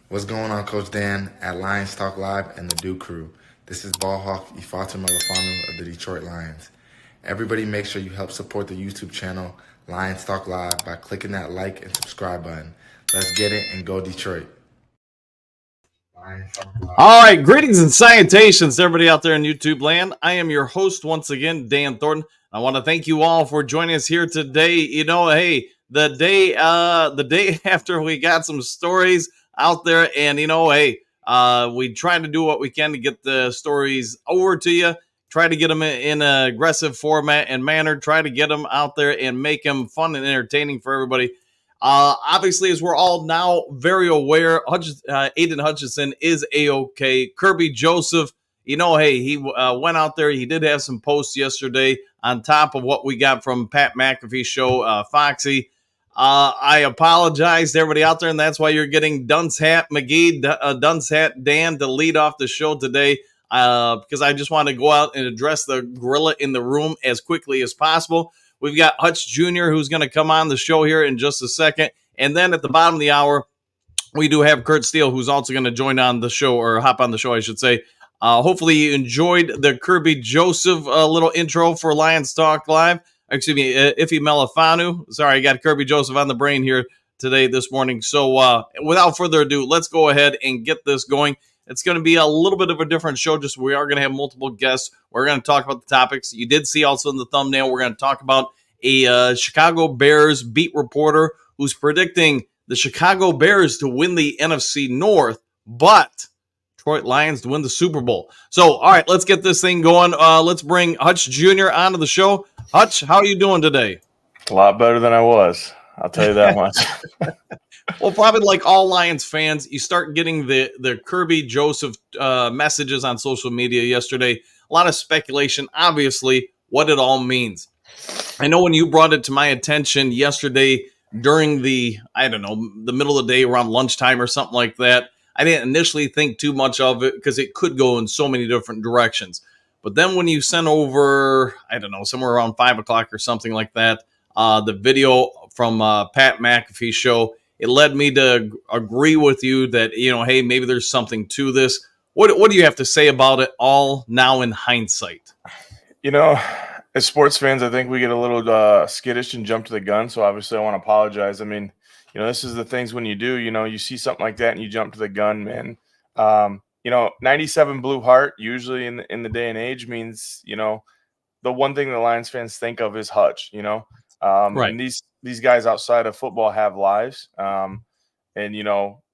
What's going on, Coach Dan at Lions Talk Live and the Dew Crew? This is Ballhawk Ifeatu Melifanu of the Detroit Lions. Everybody make sure you help support the YouTube channel Lions Talk Live by clicking that like and subscribe button. Let's get it and go Detroit. All right, greetings and salutations to everybody out there in YouTube land. I am your host once again, Dan Thornton. I want to thank you all for joining us here today. The day after we got some stories out there, and we try to do what we can to get the stories over to you. Try to get them in an aggressive format and manner. Try to get them out there and make them fun and entertaining for everybody. Obviously, as we're all now very aware, Adian Hutchinson is A-OK. Kerbys Joseph, he went out there. He did have some posts yesterday on top of what we got from Pat McAfee's show, Foxy. I apologize to everybody out there, and that's why you're getting Dunce Hat McGee, Dunce Hat Dan to lead off the show today, because I just want to go out and address the gorilla in the room as quickly as possible. We've got Hutch Jr., who's going to come on the show here in just a second. And then at the bottom of the hour, we do have Kurt Steele, who's also going to join on the show, or hop on the show, I should say. Hopefully you enjoyed the Kerbys Joseph little intro for Lions Talk Live. Excuse me, Ife Melifanu. Sorry, I got Kerbys Joseph on the brain here today, this morning. So without further ado, let's go ahead and get this going. It's going to be a little bit of a different show. Just we are going to have multiple guests. We're going to talk about the topics. You did see also in the thumbnail, we're going to talk about a Chicago Bears beat reporter who's predicting the Chicago Bears to win the NFC North, but Detroit Lions to win the Super Bowl. So, all right, let's get this thing going. Let's bring Hutch Jr. onto the show. Hutch, how are you doing today? A lot better than I was. I'll tell you that much. Well, probably like all Lions fans, you start getting the Kerbys Joseph messages on social media yesterday. A lot of speculation, obviously, what it all means. I know when you brought it to my attention yesterday during the middle of the day around lunchtime or something like that, I didn't initially think too much of it because it could go in so many different directions. But then when you sent over, somewhere around 5 o'clock or something like that, the video from Pat McAfee's show, it led me to agree with you that, hey, maybe there's something to this. What do you have to say about it all now in hindsight? As sports fans, I think we get a little skittish and jump to the gun. So obviously I want to apologize. I mean, this is the things when you do, you see something like that and you jump to the gun, man. 97 blue heart usually in the day and age means, the one thing the Lions fans think of is Hutch, Right. And these guys outside of football have lives. My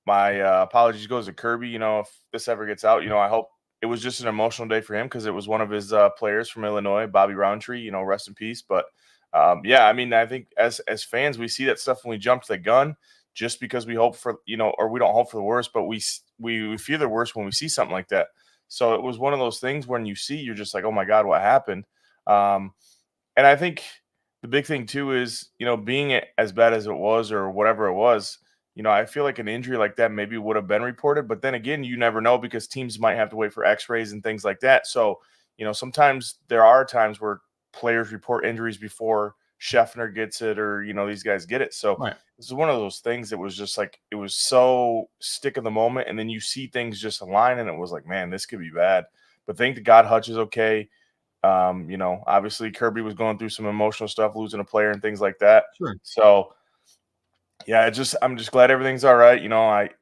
apologies goes to Kirby. If this ever gets out, I hope it was just an emotional day for him because it was one of his players from Illinois, Bobby Roundtree, rest in peace. But I think as fans, we see that stuff when we jump to the gun just because we hope for, or we don't hope for the worst, but we fear the worst when we see something like that. So it was one of those things when you see, you're just like, oh my God, what happened? And I think the big thing too is, being as bad as it was or whatever it was, I feel like an injury like that maybe would have been reported, but then again, you never know because teams might have to wait for x-rays and things like that. So, sometimes there are times where players report injuries before Scheffner gets it or, these guys get it. So Right. This is one of those things that was just like, it was so stick of the moment. And then you see things just align and it was like, man, this could be bad. But thank God Hutch is okay. Obviously Kirby was going through some emotional stuff, losing a player and things like that. Sure. So yeah, I'm just glad everything's all right.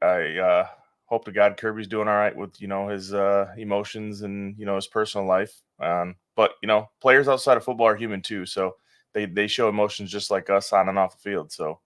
I hope to God Kirby's doing all right with, his emotions and, his personal life. But players outside of football are human too. So they show emotions just like us on and off the field. So.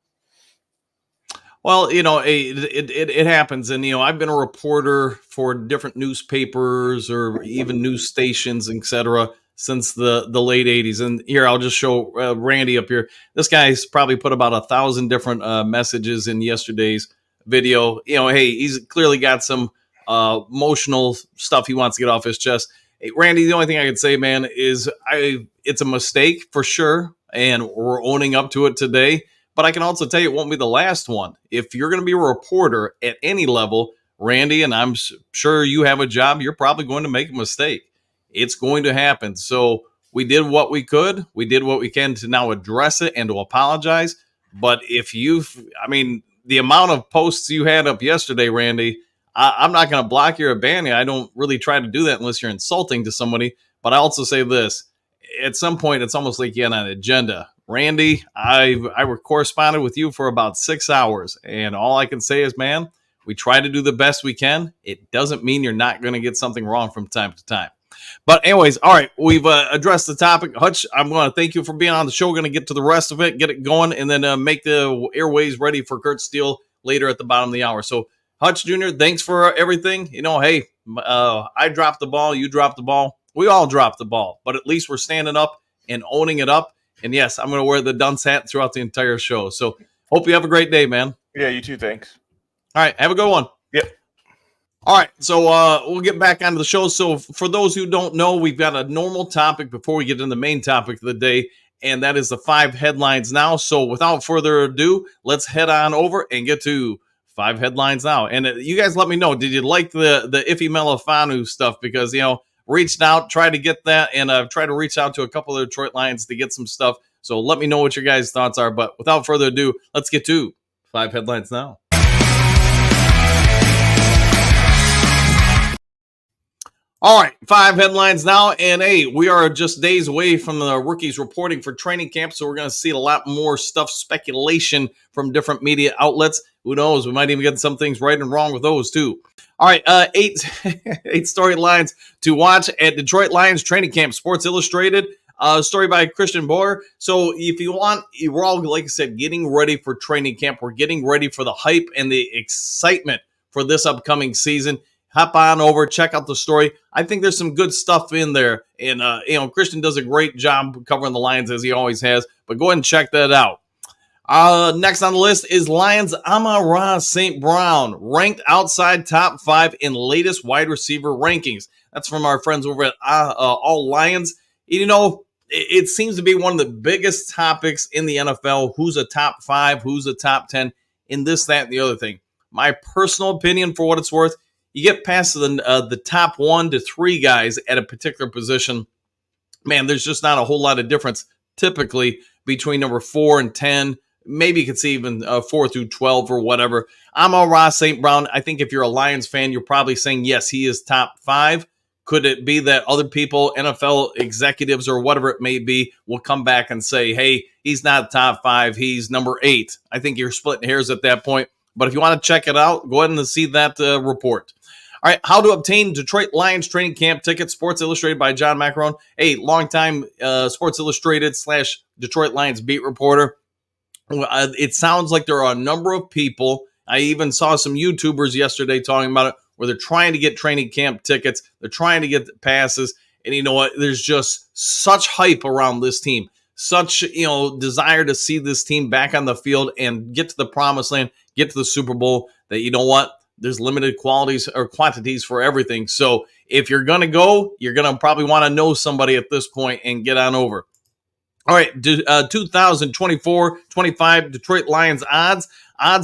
Well, it happens. And, I've been a reporter for different newspapers or even news stations, et cetera, since the late 80s. And here, I'll just show Randy up here. This guy's probably put about 1,000 different messages in yesterday's video. Hey, he's clearly got some emotional stuff he wants to get off his chest. Hey, Randy, the only thing I could say, man, is it's a mistake for sure. And we're owning up to it today. But I can also tell you it won't be the last one. If you're going to be a reporter at any level, Randy, and I'm sure you have a job, you're probably going to make a mistake. It's going to happen. So we did what we could. We did what we can to now address it and to apologize. But if the amount of posts you had up yesterday, Randy, I'm not going to block you or ban you. I don't really try to do that unless you're insulting to somebody. But I also say this: at some point, it's almost like you had an agenda. Randy, I corresponded with you for about 6 hours, and all I can say is, man, we try to do the best we can. It doesn't mean you're not going to get something wrong from time to time. But anyways, all right, we've addressed the topic. Hutch, I'm going to thank you for being on the show. We're going to get to the rest of it, get it going, and then make the airways ready for Kurt Steele later at the bottom of the hour. So, Hutch Jr., thanks for everything. Hey, I dropped the ball. You dropped the ball. We all dropped the ball. But at least we're standing up and owning it up. And, yes, I'm going to wear the dunce hat throughout the entire show. So, hope you have a great day, man. Yeah, you too. Thanks. All right, have a good one. Yep. All right, so we'll get back onto the show. So for those who don't know, we've got a normal topic before we get into the main topic of the day, and that is the 5 headlines now. So without further ado, let's head on over and get to 5 headlines now. And you guys let me know, did you like the Iffy Melifanu stuff? Because, reached out, tried to get that, and I've tried to reach out to a couple of Detroit Lions to get some stuff. So let me know what your guys' thoughts are. But without further ado, let's get to 5 headlines now. All right, 5 headlines now, and hey, we are just days away from the rookies reporting for training camp, so we're going to see a lot more stuff, speculation from different media outlets. Who knows? We might even get some things right and wrong with those too. All right, 8 storylines to watch at Detroit Lions training camp. Sports Illustrated, story by Christian Boyer. So if you want, we're all, like I said, getting ready for training camp. We're getting ready for the hype and the excitement for this upcoming season. Hop on over, check out the story. I think there's some good stuff in there. And, Christian does a great job covering the Lions as he always has. But go ahead and check that out. Next on the list is Lions Amon-Ra St. Brown, ranked outside top 5 in latest wide receiver rankings. That's from our friends over at All Lions. It seems to be one of the biggest topics in the NFL. Who's a top 5? Who's a top 10? In this, that, and the other thing. My personal opinion, for what it's worth, you get past the top 1 to 3 guys at a particular position, man, there's just not a whole lot of difference typically between number 4 and 10. Maybe you could see even 4 through 12 or whatever. Amon-Ra St. Brown, I think if you're a Lions fan, you're probably saying, yes, he is top 5. Could it be that other people, NFL executives or whatever it may be, will come back and say, hey, he's not top 5, he's number 8. I think you're splitting hairs at that point. But if you want to check it out, go ahead and see that report. All right, how to obtain Detroit Lions training camp tickets. Sports Illustrated by John Macarone, a longtime Sports Illustrated / Detroit Lions beat reporter. It sounds like there are a number of people. I even saw some YouTubers yesterday talking about it, where they're trying to get training camp tickets. They're trying to get passes. And you know what? There's just such hype around this team. Such, desire to see this team back on the field and get to the promised land, get to the Super Bowl, that you know what? There's limited qualities or quantities for everything. So if you're going to go, you're going to probably want to know somebody at this point and get on over. All right, 2024-25 Detroit Lions odds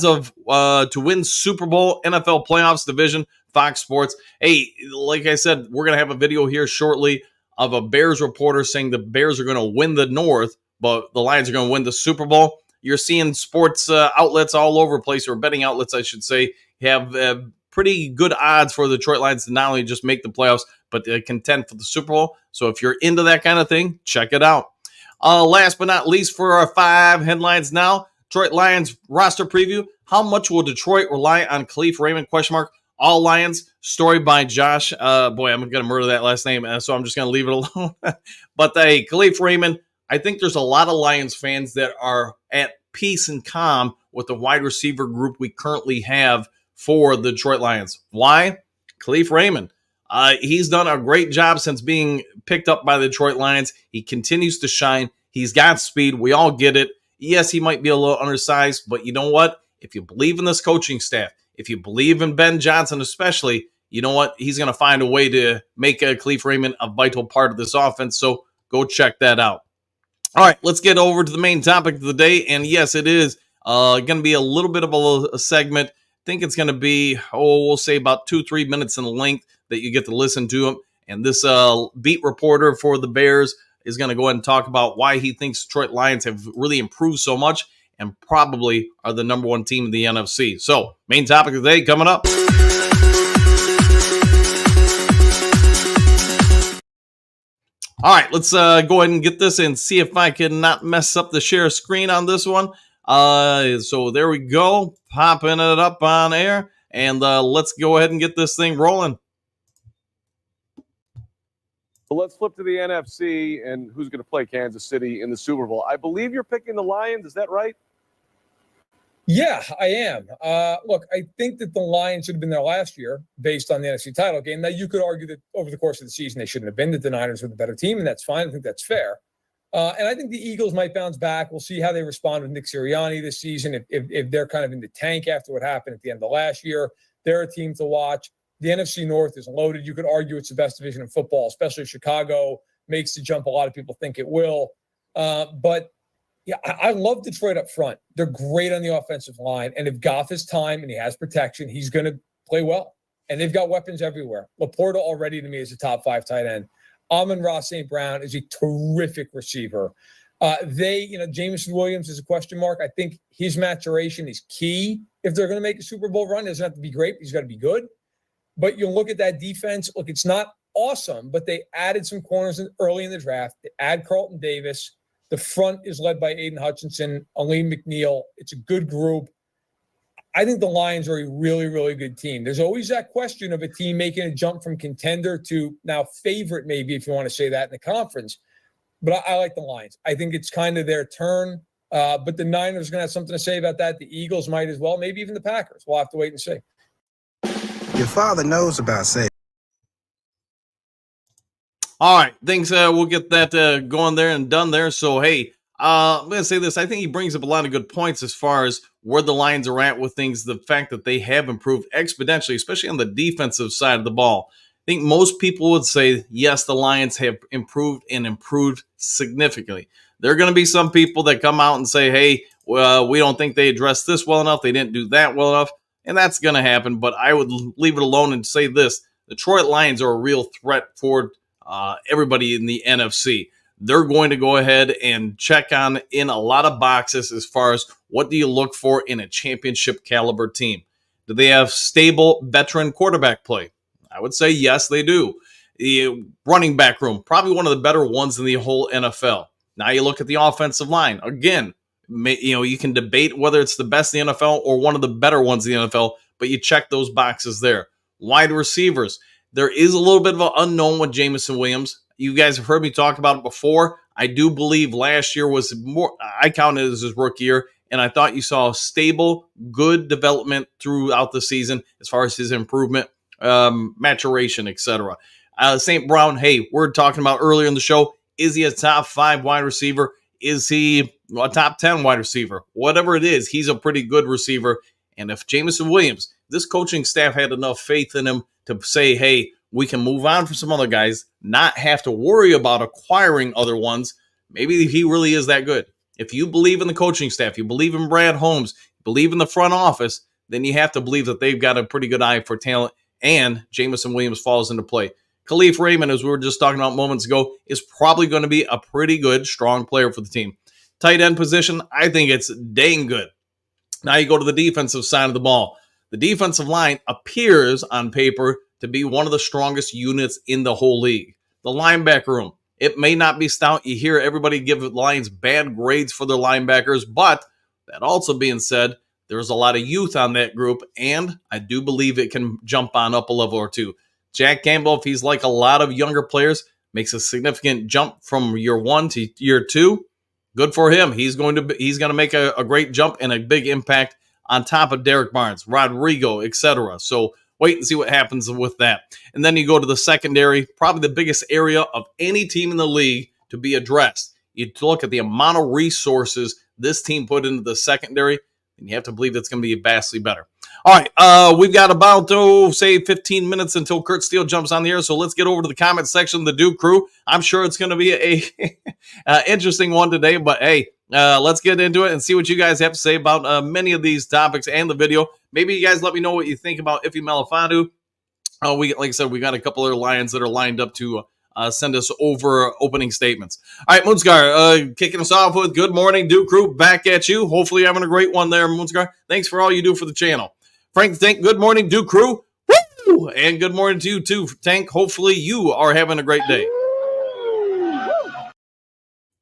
of to win Super Bowl, NFL playoffs division, Fox Sports. Hey, like I said, we're going to have a video here shortly of a Bears reporter saying the Bears are going to win the North, but the Lions are going to win the Super Bowl. You're seeing sports outlets all over the place, or betting outlets, I should say, have pretty good odds for the Detroit Lions to not only just make the playoffs, but to contend for the Super Bowl. So if you're into that kind of thing, check it out. Last but not least, for our 5 headlines now, Detroit Lions roster preview. How much will Detroit rely on Khalif Raymond? ? All Lions, story by Josh. I'm going to murder that last name, so I'm just going to leave it alone. But Khalif Raymond, I think there's a lot of Lions fans that are at peace and calm with the wide receiver group we currently have for the Detroit Lions. Why? Khalif Raymond. He's done a great job since being picked up by the Detroit Lions. He continues to shine. He's got speed. We all get it. Yes, he might be a little undersized, but you know what? If you believe in this coaching staff, if you believe in Ben Johnson especially, you know what? He's going to find a way to make Khalif Raymond a vital part of this offense. So go check that out. All right, let's get over to the main topic of the day. And yes, it is going to be a little bit of a segment. I think it's going to be, we'll say about 2-3 minutes in length that you get to listen to him. And this beat reporter for the Bears is going to go ahead and talk about why he thinks Detroit Lions have really improved so much. and probably are the number one team in the NFC. So, main topic of the day coming up. All right, let's go ahead and get this and see if I can not mess up the share screen on this one. So there we go, popping it up on air, and let's go ahead and get this thing rolling. Well, let's flip to the NFC and who's going to play Kansas City in the Super Bowl. I believe you're picking the Lions. Is that right? Yeah, I am. Look, I think that the Lions should have been there last year based on the NFC title game. Now, you could argue that over the course of the season, they shouldn't have been, that the Niners were the better team, and that's fine. I think that's fair. And I think the Eagles might bounce back. We'll see how they respond with Nick Sirianni this season. If they're kind of in the tank after what happened at the end of last year, they're a team to watch. The NFC North is loaded. You could argue it's the best division in football, especially if Chicago makes the jump. A lot of people think it will. But yeah, I love Detroit up front. They're great on the offensive line. And if Goff has time and he has protection, he's going to play well. And they've got weapons everywhere. Laporta already, to me, is a top 5 tight end. Amon-Ra St. Brown is a terrific receiver. Jameson Williams is a question mark. I think his maturation is key. If they're going to make a Super Bowl run, it doesn't have to be great, but he's got to be good. But you look at that defense. Look, it's not awesome, but they added some corners early in the draft. They add Carlton Davis. The front is led by Adian Hutchinson, Aleem McNeil. It's a good group. I think the Lions are a really, really good team. There's always that question of a team making a jump from contender to now favorite, maybe, if you want to say that in the conference. But I like the Lions. I think it's kind of their turn. But the Niners are going to have something to say about that. The Eagles might as well, maybe even the Packers. We'll have to wait and see. Your father knows about safety. All right, thanks. We'll get that going there and done there. So, hey, I'm going to say this. I think he brings up a lot of good points as far as where the Lions are at with things. The fact that they have improved exponentially, especially on the defensive side of the ball. I think most people would say, yes, the Lions have improved and improved significantly. There are going to be some people that come out and say, hey, we don't think they addressed this well enough. They didn't do that well enough. And that's going to happen. But I would leave it alone and say this. The Detroit Lions are a real threat for everybody in the NFC. They're going to go ahead and check on in a lot of boxes as far as what do you look for in a championship caliber team. Do they have stable veteran quarterback play? I would say yes, they do. The running back room, probably one of the better ones in the whole NFL. Now you look at the offensive line. Again, you can debate whether it's the best in the NFL or one of the better ones in the NFL, but you check those boxes there. Wide receivers. There is a little bit of an unknown with Jameson Williams. You guys have heard me talk about it before. I do believe last year was more, I counted it as his rookie year, and I thought you saw a stable, good development throughout the season as far as his improvement, maturation, etc. St. Brown, hey, we're talking about earlier in the show, is he a top 5 wide receiver? Is he a top 10 wide receiver? Whatever it is, he's a pretty good receiver. And if Jameson Williams, this coaching staff had enough faith in him to say, hey, we can move on from some other guys, not have to worry about acquiring other ones, maybe he really is that good. If you believe in the coaching staff, you believe in Brad Holmes, you believe in the front office, then you have to believe that they've got a pretty good eye for talent, and Jameson Williams falls into play. Khalif Raymond, as we were just talking about moments ago, is probably going to be a pretty good, strong player for the team. Tight end position, I think it's dang good. Now you go to the defensive side of the ball. The defensive line appears on paper to be one of the strongest units in the whole league. The linebacker room, it may not be stout. You hear everybody give the Lions bad grades for their linebackers, but that also being said, there's a lot of youth on that group, and I do believe it can jump on up a level or two. Jack Campbell, if he's like a lot of younger players, makes a significant jump from year 1 to year 2. Good for him. He's going to make a great jump and a big impact on top of Derek Barnes, Rodrigo, etc. So wait and see what happens with that. And then you go to the secondary, probably the biggest area of any team in the league to be addressed. You look at the amount of resources this team put into the secondary, and you have to believe it's going to be vastly better. All right, we've got about, say 15 minutes until Kurt Steele jumps on the air, so let's get over to the comment section of the Duke Crew. I'm sure it's going to be a interesting one today, but hey, let's get into it and see what you guys have to say about many of these topics and the video. Maybe you guys let me know what you think about Ife Melifonwu. Like I said, we got a couple of Lions that are lined up to send us over opening statements. All right, Moonscar, kicking us off with good morning, Duke Crew, back at you. Hopefully you're having a great one there, Moonscar. Thanks for all you do for the channel. Frank, thank good morning, Duke Crew. Woo! And good morning to you too, Tank. Hopefully you are having a great day.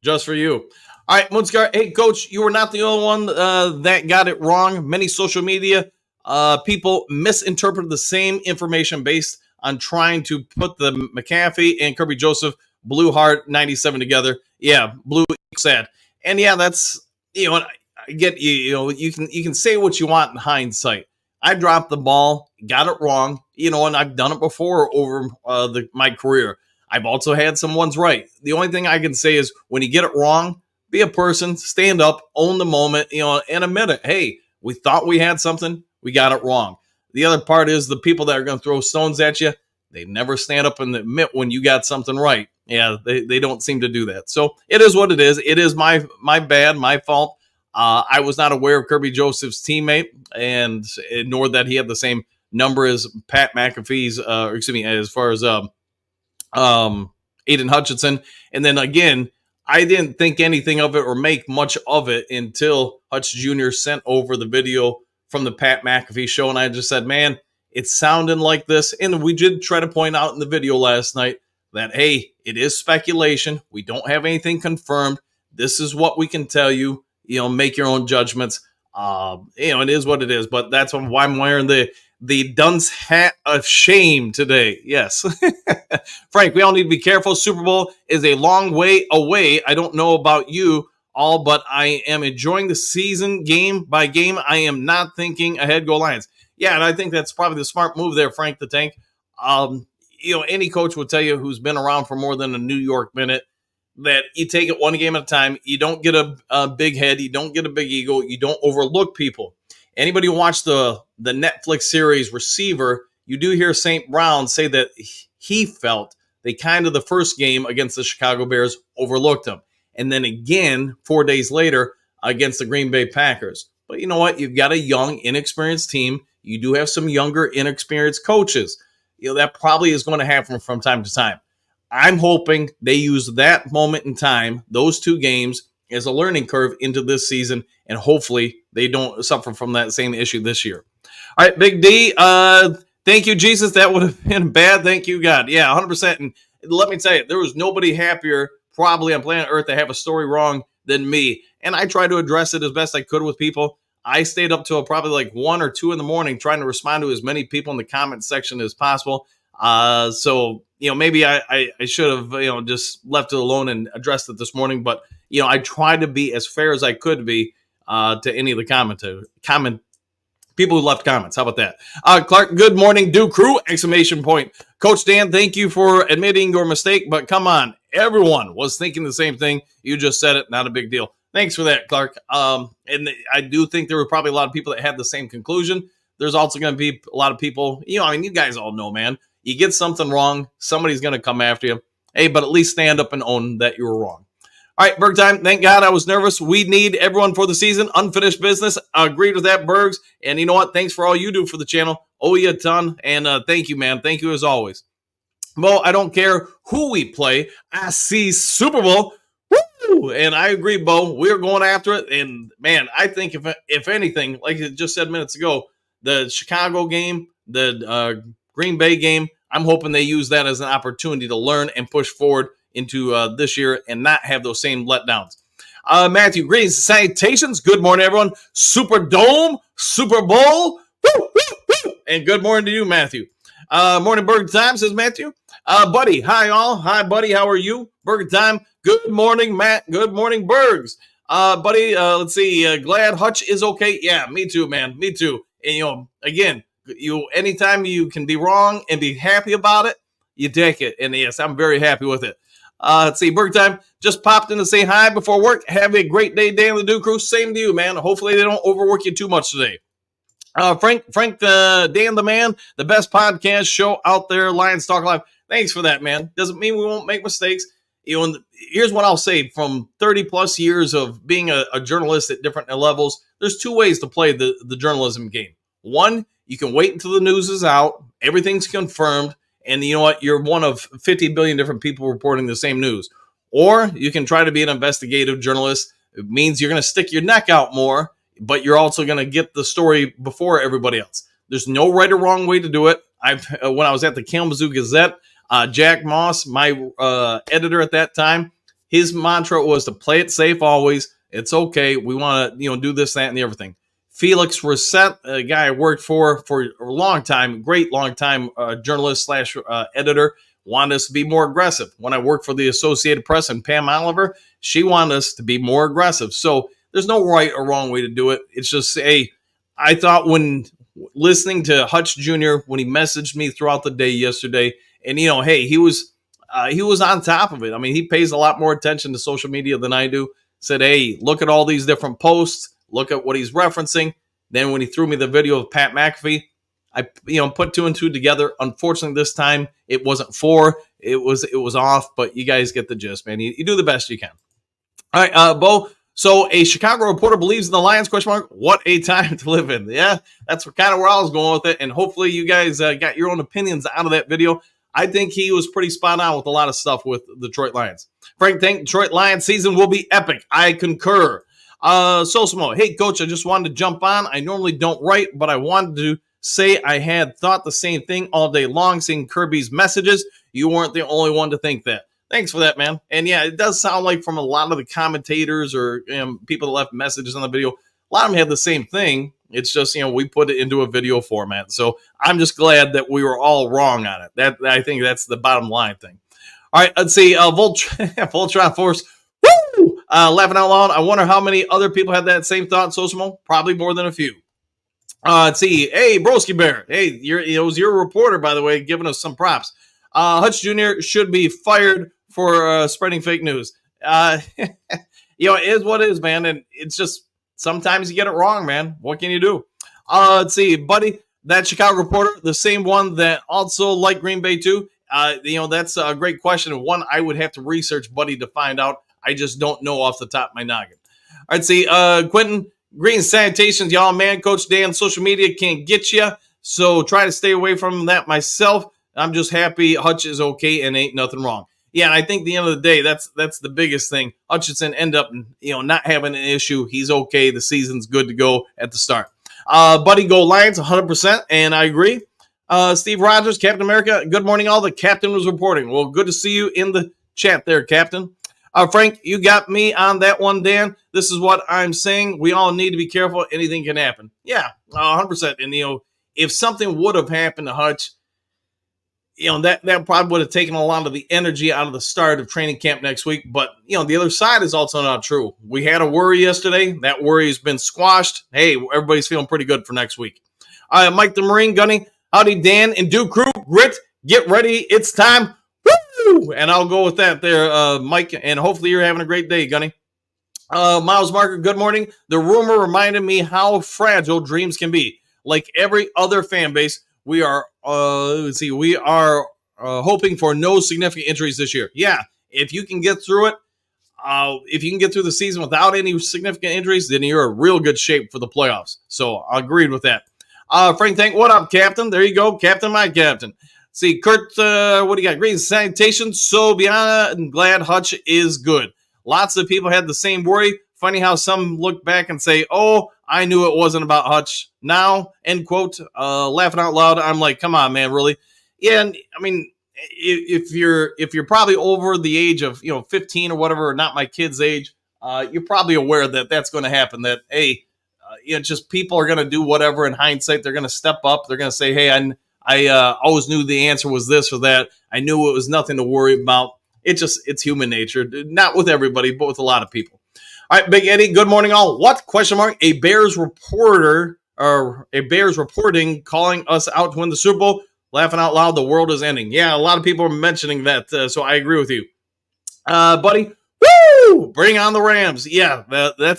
Just for you. All right, Moonscar. Hey, Coach, you were not the only one that got it wrong. Many social media people misinterpreted the same information based on trying to put the McAfee and Kirby Joseph Blue Heart 97 together. Yeah, blue sad. And yeah, that's, I get you can say what you want in hindsight. I dropped the ball, got it wrong, and I've done it before over my career. I've also had some ones right. The only thing I can say is when you get it wrong, be a person, stand up, own the moment, and admit it. Hey, we thought we had something, we got it wrong. The other part is the people that are going to throw stones at you, they never stand up and admit when you got something right. Yeah, they don't seem to do that. So it is what it is. It is my bad, my fault. I was not aware of Kirby Joseph's teammate, and nor that he had the same number as Pat McAfee's, as far as Adian Hutchinson. And then again, I didn't think anything of it or make much of it until Hutch Jr. sent over the video from the Pat McAfee show. And I just said, man, it's sounding like this. And we did try to point out in the video last night that, hey, it is speculation. We don't have anything confirmed. This is what we can tell you. Make your own judgments. It is what it is. But that's why I'm wearing the dunce hat of shame today. Yes. Frank, we all need to be careful. Super Bowl is a long way away. I don't know about you all, but I am enjoying the season game by game. I am not thinking ahead, go Lions. Yeah, and I think that's probably the smart move there, Frank the Tank. Any coach will tell you who's been around for more than a New York minute that you take it one game at a time. You don't get a big head. You don't get a big ego. You don't overlook people. Anybody who watched the Netflix series Receiver, you do hear St. Brown say that he felt they kind of the first game against the Chicago Bears overlooked them. And then again, 4 days later against the Green Bay Packers. But you know what? You've got a young, inexperienced team. You do have some younger, inexperienced coaches. That probably is going to happen from time to time. I'm hoping they use that moment in time, those two games, as a learning curve into this season, and hopefully they don't suffer from that same issue this year. All right, Big D, thank you, Jesus. That would have been bad. Thank you, God. Yeah, 100%. And let me tell you, there was nobody happier probably on planet Earth to have a story wrong than me. And I tried to address it as best I could with people. I stayed up till probably like 1 or 2 in the morning trying to respond to as many people in the comment section as possible. So maybe I should have, just left it alone and addressed it this morning. But, I tried to be as fair as I could be to any of the people who left comments. How about that? Clark, good morning, Duke Crew! ! Coach Dan, thank you for admitting your mistake, but come on. Everyone was thinking the same thing. You just said it. Not a big deal. Thanks for that, Clark. And I do think there were probably a lot of people that had the same conclusion. There's also going to be a lot of people, you guys all know, man. You get something wrong, somebody's going to come after you. Hey, but at least stand up and own that you were wrong. All right, Berg time. Thank God I was nervous. We need everyone for the season. Unfinished business. Agreed with that, Bergs. And you know what? Thanks for all you do for the channel. Owe you a ton. And thank you, man. Thank you as always. Mo, I don't care who we play. I see Super Bowl. Woo! And I agree, Bo. We're going after it. And, man, I think if anything, like I just said minutes ago, the Chicago game, the Green Bay game, I'm hoping they use that as an opportunity to learn and push forward into this year and not have those same letdowns. Matthew, greetings, salutations. Good morning, everyone. Super Dome, Super Bowl. Woo, woo, woo. And good morning to you, Matthew. Morning, Burger Time, says Matthew. Buddy, hi, all. Hi, buddy. How are you? Burger Time. Good morning, Matt. Good morning, Bergs. Buddy, let's see. Glad Hutch is okay. Yeah, me too, man. Me too. And, again, anytime you can be wrong and be happy about it, you take it. And yes, I'm very happy with it. Let's see, Burger Time just popped in to say hi before work. Have a great day, Dan the Duke Crew. Same to you, man. Hopefully they don't overwork you too much today. Frank, Dan the Man, the best podcast show out there, Lions Talk Live. Thanks for that, man. Doesn't mean we won't make mistakes. And here's what I'll say: from 30 plus years of being a journalist at different levels, there's 2 ways to play the journalism game. One, you can wait until the news is out, everything's confirmed, and you know what? You're one of 50 billion different people reporting the same news. Or you can try to be an investigative journalist. It means you're going to stick your neck out more, but you're also going to get the story before everybody else. There's no right or wrong way to do it. When I was at the Kalamazoo Gazette, Jack Moss, my editor at that time, his mantra was to play it safe always. It's okay. We want to, do this, that, and the other thing. Felix Reset, a guy I worked for a long time, great long time journalist slash editor, wanted us to be more aggressive. When I worked for the Associated Press and Pam Oliver, she wanted us to be more aggressive. So there's no right or wrong way to do it. It's just, I thought when listening to Hutch Jr., when he messaged me throughout the day yesterday, and, he was on top of it. I mean, he pays a lot more attention to social media than I do. Said, hey, look at all these different posts. Look at what he's referencing. Then when he threw me the video of Pat McAfee, I put 2 and 2 together. Unfortunately, this time it wasn't 4. It was off, but you guys get the gist, man. You do the best you can. All right, Bo. So a Chicago reporter believes in the Lions, ? What a time to live in. Yeah, that's kind of where I was going with it. And hopefully you guys got your own opinions out of that video. I think he was pretty spot on with a lot of stuff with the Detroit Lions. Frank, think Detroit Lions season will be epic. I concur. Sosimo, hey, coach, I just wanted to jump on. I normally don't write, but I wanted to say I had thought the same thing all day long, seeing Kerbys' messages. You weren't the only one to think that. Thanks for that, man. And yeah, it does sound like from a lot of the commentators or people that left messages on the video, a lot of them had the same thing. It's just, we put it into a video format. So I'm just glad that we were all wrong on it. I think that's the bottom line thing. All right, let's see. Voltron Force. Woo! Laughing out loud. I wonder how many other people had that same thought, Sosimo. Probably more than a few. Let's see. Hey, Broski Bear. Hey, it was your reporter, by the way, giving us some props. Hutch Jr. should be fired for spreading fake news. It is what it is, man. And it's just sometimes you get it wrong, man. What can you do? Let's see. Buddy, that Chicago reporter, the same one that also liked Green Bay too. That's a great question. One I would have to research, Buddy, to find out. I just don't know off the top of my noggin. All right, see, Quentin, Green Sanitations, y'all, man. Coach Dan, social media can't get you, so try to stay away from that myself. I'm just happy Hutch is okay and ain't nothing wrong. Yeah, and I think at the end of the day, that's the biggest thing. Hutchinson end up, not having an issue. He's okay. The season's good to go at the start. Buddy, go Lions, 100%, and I agree. Steve Rogers, Captain America, good morning, all. The captain was reporting. Well, good to see you in the chat there, Captain. Frank, you got me on that one, Dan. This is what I'm saying. We all need to be careful. Anything can happen. Yeah, 100%. And, if something would have happened to Hutch, that probably would have taken a lot of the energy out of the start of training camp next week. But, the other side is also not true. We had a worry yesterday. That worry has been squashed. Hey, everybody's feeling pretty good for next week. Mike the Marine, Gunny. Howdy, Dan and Duke Crew. Grit, get ready. It's time. Woo! And I'll go with that there, Mike. And hopefully you're having a great day, Gunny. Miles Marker, good morning. The rumor reminded me how fragile dreams can be. Like every other fan base, we are hoping for no significant injuries this year. Yeah, if you can get through it, if you can get through the season without any significant injuries, then you're in real good shape for the playoffs. So I agreed with that. Frank Tank, what up, Captain? There you go, Captain, my Captain. See, Kurt, what do you got? Green Sanitation. So beyond and glad Hutch is good. Lots of people had the same worry. Funny how some look back and say, oh, I knew it wasn't about Hutch. Now, end quote, laughing out loud. I'm like, come on, man, really? Yeah, and I mean, if you're probably over the age of 15 or whatever, or not my kid's age, you're probably aware that that's going to happen. That just people are going to do whatever. In hindsight, they're going to step up. They're going to say, hey, I always knew the answer was this or that. I knew it was nothing to worry about. It's human nature. Not with everybody, but with a lot of people. All right, Big Eddie, good morning, all. What? ? A Bears reporter or a Bears reporting calling us out to win the Super Bowl. Laughing out loud, the world is ending. Yeah, a lot of people are mentioning that, so I agree with you. Buddy, woo! Bring on the Rams. Yeah,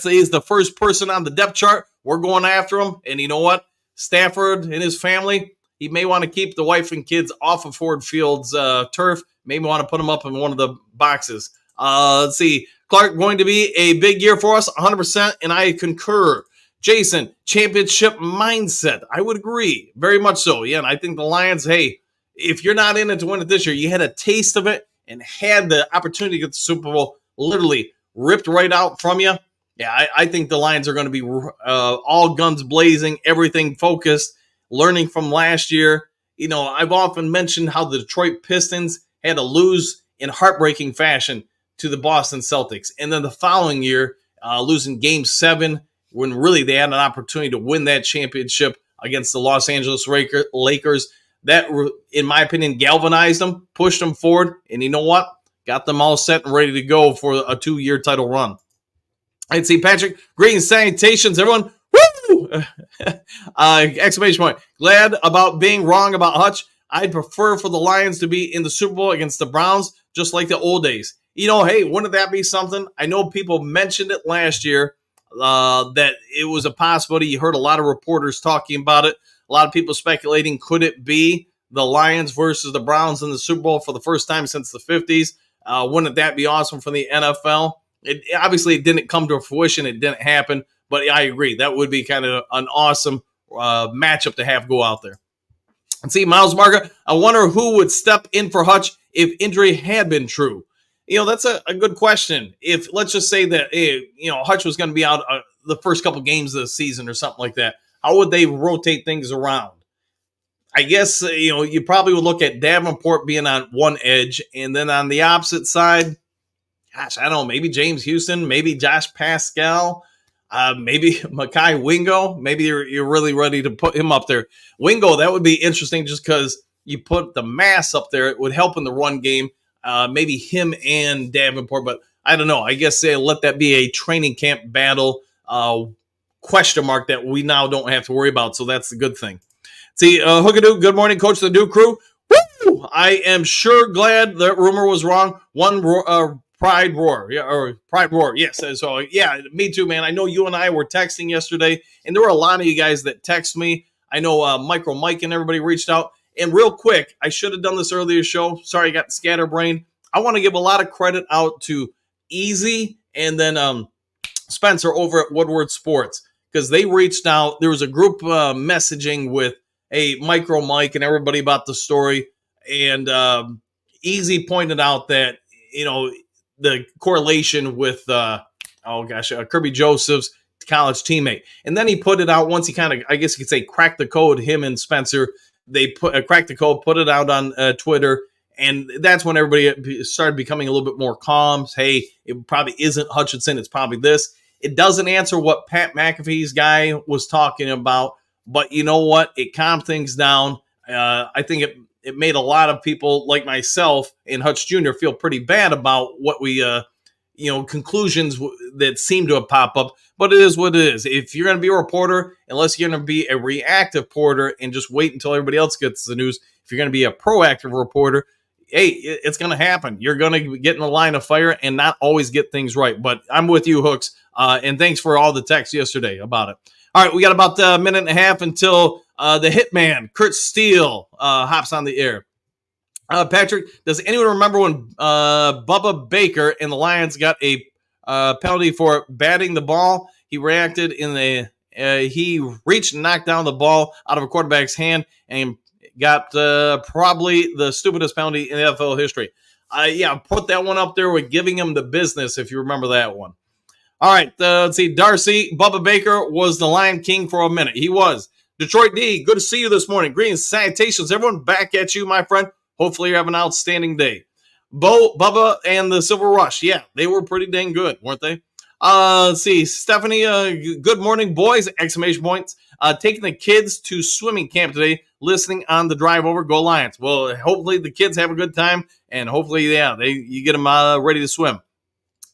he's the first person on the depth chart. We're going after him, and you know what? Stafford and his family, he may want to keep the wife and kids off of Ford Field's turf. Maybe want to put them up in one of the boxes. Let's see. Clark, going to be a big year for us, 100%, and I concur. Jason, championship mindset. I would agree. Very much so. Yeah, and I think the Lions, hey, if you're not in it to win it this year, you had a taste of it and had the opportunity to get the Super Bowl literally ripped right out from you. Yeah, I think the Lions are going to be all guns blazing, everything focused, learning from last year. You know, I've often mentioned how the Detroit Pistons had to lose in heartbreaking fashion to the Boston Celtics. And then the following year, losing Game 7, when really they had an opportunity to win that championship against the Los Angeles Lakers. That, in my opinion, galvanized them, pushed them forward, and you know what? Got them all set and ready to go for a 2-year title run. I'd see Patrick, greetings, salutations, everyone. Woo! Exclamation point. Glad about being wrong about Hutch. I'd prefer for the Lions to be in the Super Bowl against the Browns, just like the old days. You know, hey, wouldn't that be something? I know people mentioned it last year that it was a possibility. You heard a lot of reporters talking about it. A lot of people speculating, could it be the Lions versus the Browns in the Super Bowl for the first time since the 50s? Wouldn't that be awesome for the NFL? Obviously, it didn't come to fruition. It didn't happen. But I agree. That would be kind of an awesome matchup to have go out there. And see, Miles Marga, I wonder who would step in for Hutch if injury had been true. You know, that's a good question. If, let's just say that, Hutch was going to be out the first couple games of the season or something like that, how would they rotate things around? I guess, you probably would look at Davenport being on one edge, and then on the opposite side, gosh, I don't know, maybe James Houston, maybe Josh Pascal, maybe Mekhi Wingo. Maybe you're really ready to put him up there. Wingo, that would be interesting just because you put the mass up there. It would help in the run game. Maybe him and Davenport, but I don't know. I guess let that be a training camp battle question mark that we now don't have to worry about, so that's the good thing. See, Hookadoo, good morning, Coach of the Duke crew. Woo! I am sure glad that rumor was wrong. One Pride Roar. Yeah, or Pride Roar. Yes. So, yeah, me too, man. I know you and I were texting yesterday, and there were a lot of you guys that text me. I know Micro Mike and everybody reached out. And real quick, I should have done this earlier show. Sorry, I got scatterbrained. I want to give a lot of credit out to Eazy and then Spencer over at Woodward Sports because they reached out. There was a group messaging with Micro Mike and everybody about the story. And Eazy pointed out that, the correlation with, Kirby Joseph's college teammate. And then he put it out once he kind of, I guess you could say, cracked the code, him and Spencer. They cracked the code, put it out on Twitter. And that's when everybody started becoming a little bit more calm. Hey, it probably isn't Hutchinson. It's probably this. It doesn't answer what Pat McAfee's guy was talking about. But you know what? It calmed things down. I think it made a lot of people like myself and Hutch Jr. feel pretty bad about what we, conclusions that seem to have popped up. But it is what it is. If you're going to be a reporter, unless you're going to be a reactive reporter and just wait until everybody else gets the news, if you're going to be a proactive reporter, hey, it's going to happen. You're going to get in the line of fire and not always get things right. But I'm with you, Hooks, and thanks for all the texts yesterday about it. All right, we got about a minute and a half until the hitman, Kurt Steele, hops on the air. Patrick, does anyone remember when Bubba Baker and the Lions got a penalty for batting the ball? He reacted he reached and knocked down the ball out of a quarterback's hand and got probably the stupidest penalty in NFL history. Put that one up there with giving him the business, if you remember that one. All right, let's see. Darcy, Bubba Baker was the Lion King for a minute. He was. Detroit D, good to see you this morning. Greetings, salutations, everyone. Back at you, my friend. Hopefully you have an outstanding day. Bubba and the Silver Rush. Yeah, they were pretty dang good, weren't they? Let's see. Stephanie, good morning, boys. Exclamation points. Taking the kids to swimming camp today, listening on the drive over. Go Lions. Well, hopefully the kids have a good time, and hopefully, you get them ready to swim.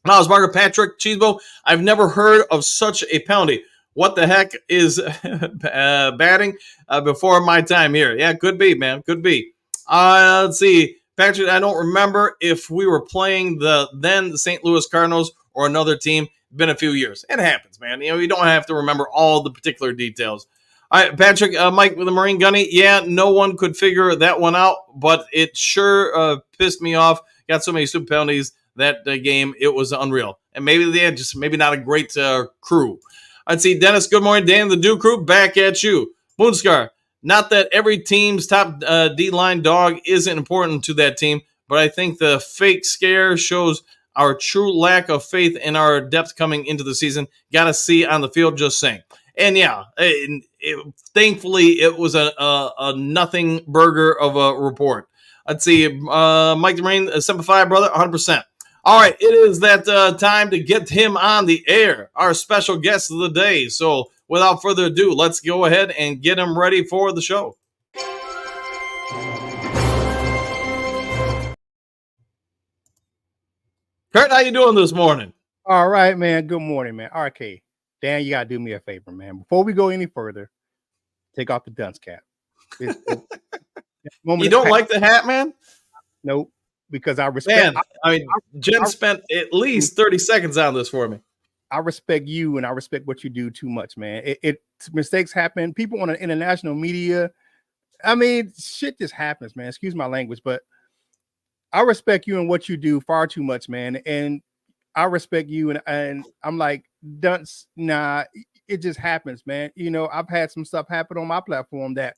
Miles Margaret, Patrick, Cheesebo, I've never heard of such a penalty. What the heck is batting before my time here? Yeah, could be, man. Could be. Let's see. Patrick, I don't remember if we were playing the St. Louis Cardinals or another team. Been a few years. It happens, man. You don't have to remember all the particular details. All right, Patrick, Mike with the Marine Gunny. Yeah, no one could figure that one out, but it sure pissed me off. Got so many stupid penalties that game. It was unreal. And maybe they had just maybe not a great crew. I'd see Dennis. Good morning, Dan, the Duke crew. Back at you. Moonscar. Not that every team's top D-line dog isn't important to that team, but I think the fake scare shows our true lack of faith in our depth coming into the season. Got to see on the field, just saying. And yeah, thankfully it was a nothing burger of a report. Let's see, Mike DeMarine, Semper Fi, brother, 100%. All right, it is that time to get him on the air, our special guest of the day. So without further ado, let's go ahead and get him ready for the show. Kurt, how you doing this morning? All right, man. Good morning, man. RK, Dan, you gotta do me a favor, man. Before we go any further, take off the dunce cap. You don't like the hat, man? Nope, because I respect. Man, Jen spent at least 30 seconds on this for me. I respect you, and I respect what you do too much, man. It mistakes happen. People on the international media, I mean, shit just happens, man. Excuse my language, but I respect you and what you do far too much, man. And I respect you, and I'm like, dunce, nah, it just happens, man. You know, I've had some stuff happen on my platform that,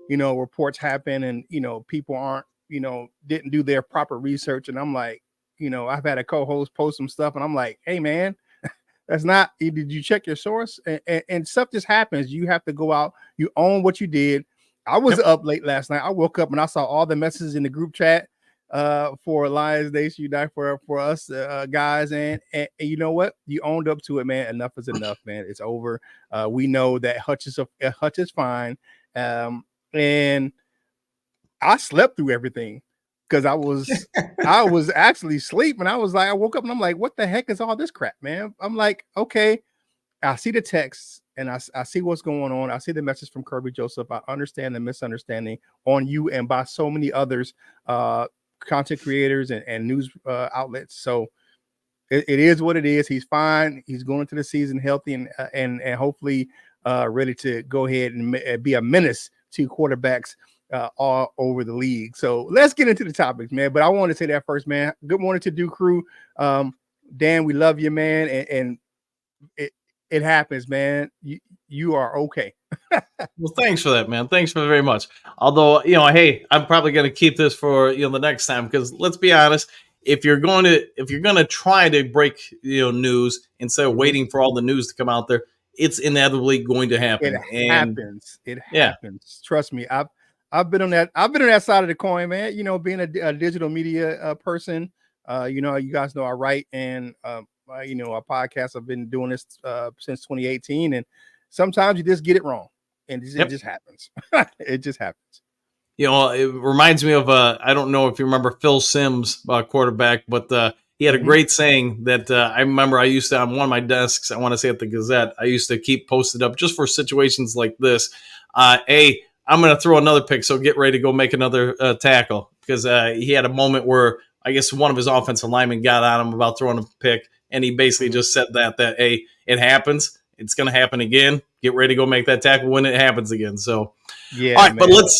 you know, reports happen, and you know, people aren't, you know, didn't do their proper research, and I'm like, you know, I've had a co-host post some stuff, and I'm like, hey, man. That's not, did you check your source? And stuff just happens. You have to go out, you own what you did. I was up late last night. I woke up and I saw all the messages in the group chat for Lions Nation Unite for us guys. And you know what? You owned up to it, man. Enough is enough, man. It's over. We know that Hutch is fine. And I slept through everything. Because I was actually sleeping. I was like, I woke up and I'm like, what the heck is all this crap, man? I'm like, okay, I see the text and I see what's going on. I see the message from Kirby Joseph. I understand the misunderstanding on you and by so many others, content creators and news outlets. So it is what it is. He's fine. He's going into the season healthy and hopefully ready to go ahead and be a menace to quarterbacks all over the league. So let's get into the topics, man. But I want to say that first, man. Good morning to Do Crew. Dan, we love you, man. And it happens, man. You are okay. Well, thanks for that, man. Thanks for very much. Although, you know, hey, I'm probably going to keep this for, you know, the next time, because let's be honest, if you're going to try to break, you know, news instead of waiting for all the news to come out there, it's inevitably going to happen. It happens. Trust me. I've been on that side of the coin, man. You know, being a digital media person, you know, you guys know I write and you know, a podcast. I've been doing this since 2018, and sometimes you just get it wrong, and it just happens. It just happens. You know, it reminds me of I don't know if you remember Phil Simms, quarterback, but he had a great saying that I remember I used to, on one of my desks, I want to say at the Gazette, I used to keep posted up just for situations like this. I'm going to throw another pick, so get ready to go make another tackle, because he had a moment where I guess one of his offensive linemen got on him about throwing a pick, and he basically just said that hey, it happens. It's going to happen again. Get ready to go make that tackle when it happens again. So, yeah. All right, man. But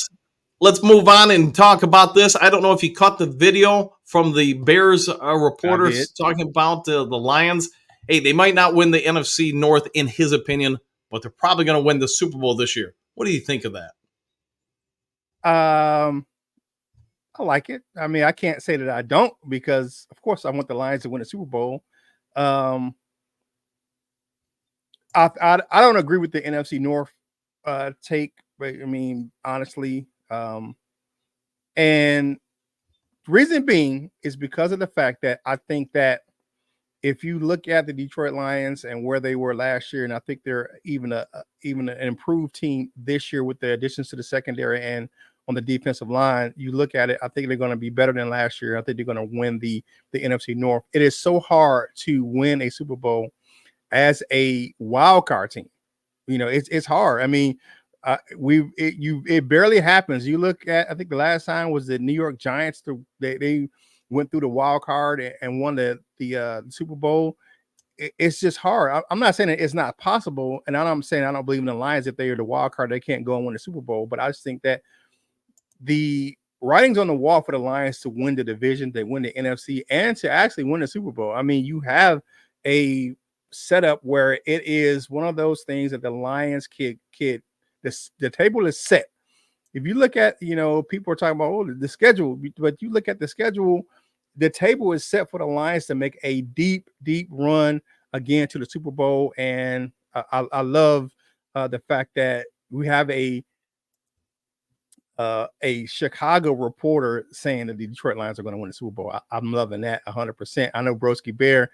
let's move on and talk about this. I don't know if you caught the video from the Bears reporters talking about the Lions. Hey, they might not win the NFC North in his opinion, but they're probably going to win the Super Bowl this year. What do you think of that? I like it. I mean, I can't say that I don't, because of course I want the Lions to win the Super Bowl. I don't agree with the NFC North take, but I mean, honestly, and the reason being is because of the fact that I think that if you look at the Detroit Lions and where they were last year, and I think they're even an improved team this year with the additions to the secondary and on the defensive line, you look at it, I think they're going to be better than last year. I think they're going to win the NFC North. It is so hard to win a Super Bowl as a wild card team. You know, it's hard. I mean, it barely happens. You look at, I think the last time was the New York Giants. They went through the wild card and won the Super Bowl. It's just hard. I'm not saying that it's not possible, and I'm saying I don't believe in the Lions. If they are the wild card, they can't go and win the Super Bowl. But I just think that the writing's on the wall for the Lions to win the division, they win the NFC, and to actually win the Super Bowl. I mean, you have a setup where it is one of those things that the Lions the table is set. if you look at, people are talking about the schedule, but you look at the schedule, the table is set for the Lions to make a deep, deep run again to the Super Bowl. And I love the fact that we have a Chicago reporter saying that the Detroit Lions are going to win the Super Bowl. I'm loving that 100%. I know Broski Bear,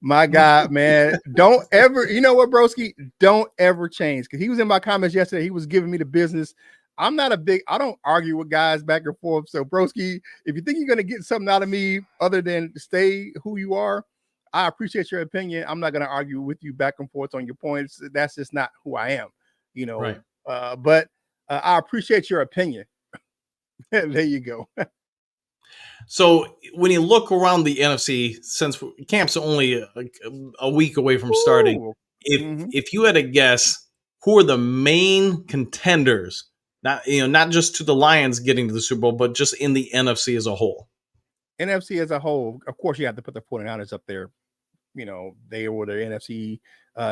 my guy, man, don't ever, you know what, Broski, don't ever change. Because he was in my comments yesterday. He was giving me the business. I don't argue with guys back and forth. So, Broski, if you think you're going to get something out of me other than stay who you are, I appreciate your opinion. I'm not going to argue with you back and forth on your points. That's just not who I am, Right. But I appreciate your opinion. There you go. So when you look around the NFC, since camp's only a week away from starting, Ooh. if you had to guess, who are the main contenders? Not just to the Lions getting to the Super Bowl, but just in the NFC as a whole. NFC as a whole, of course, you have to put the 49ers up there. They were the NFC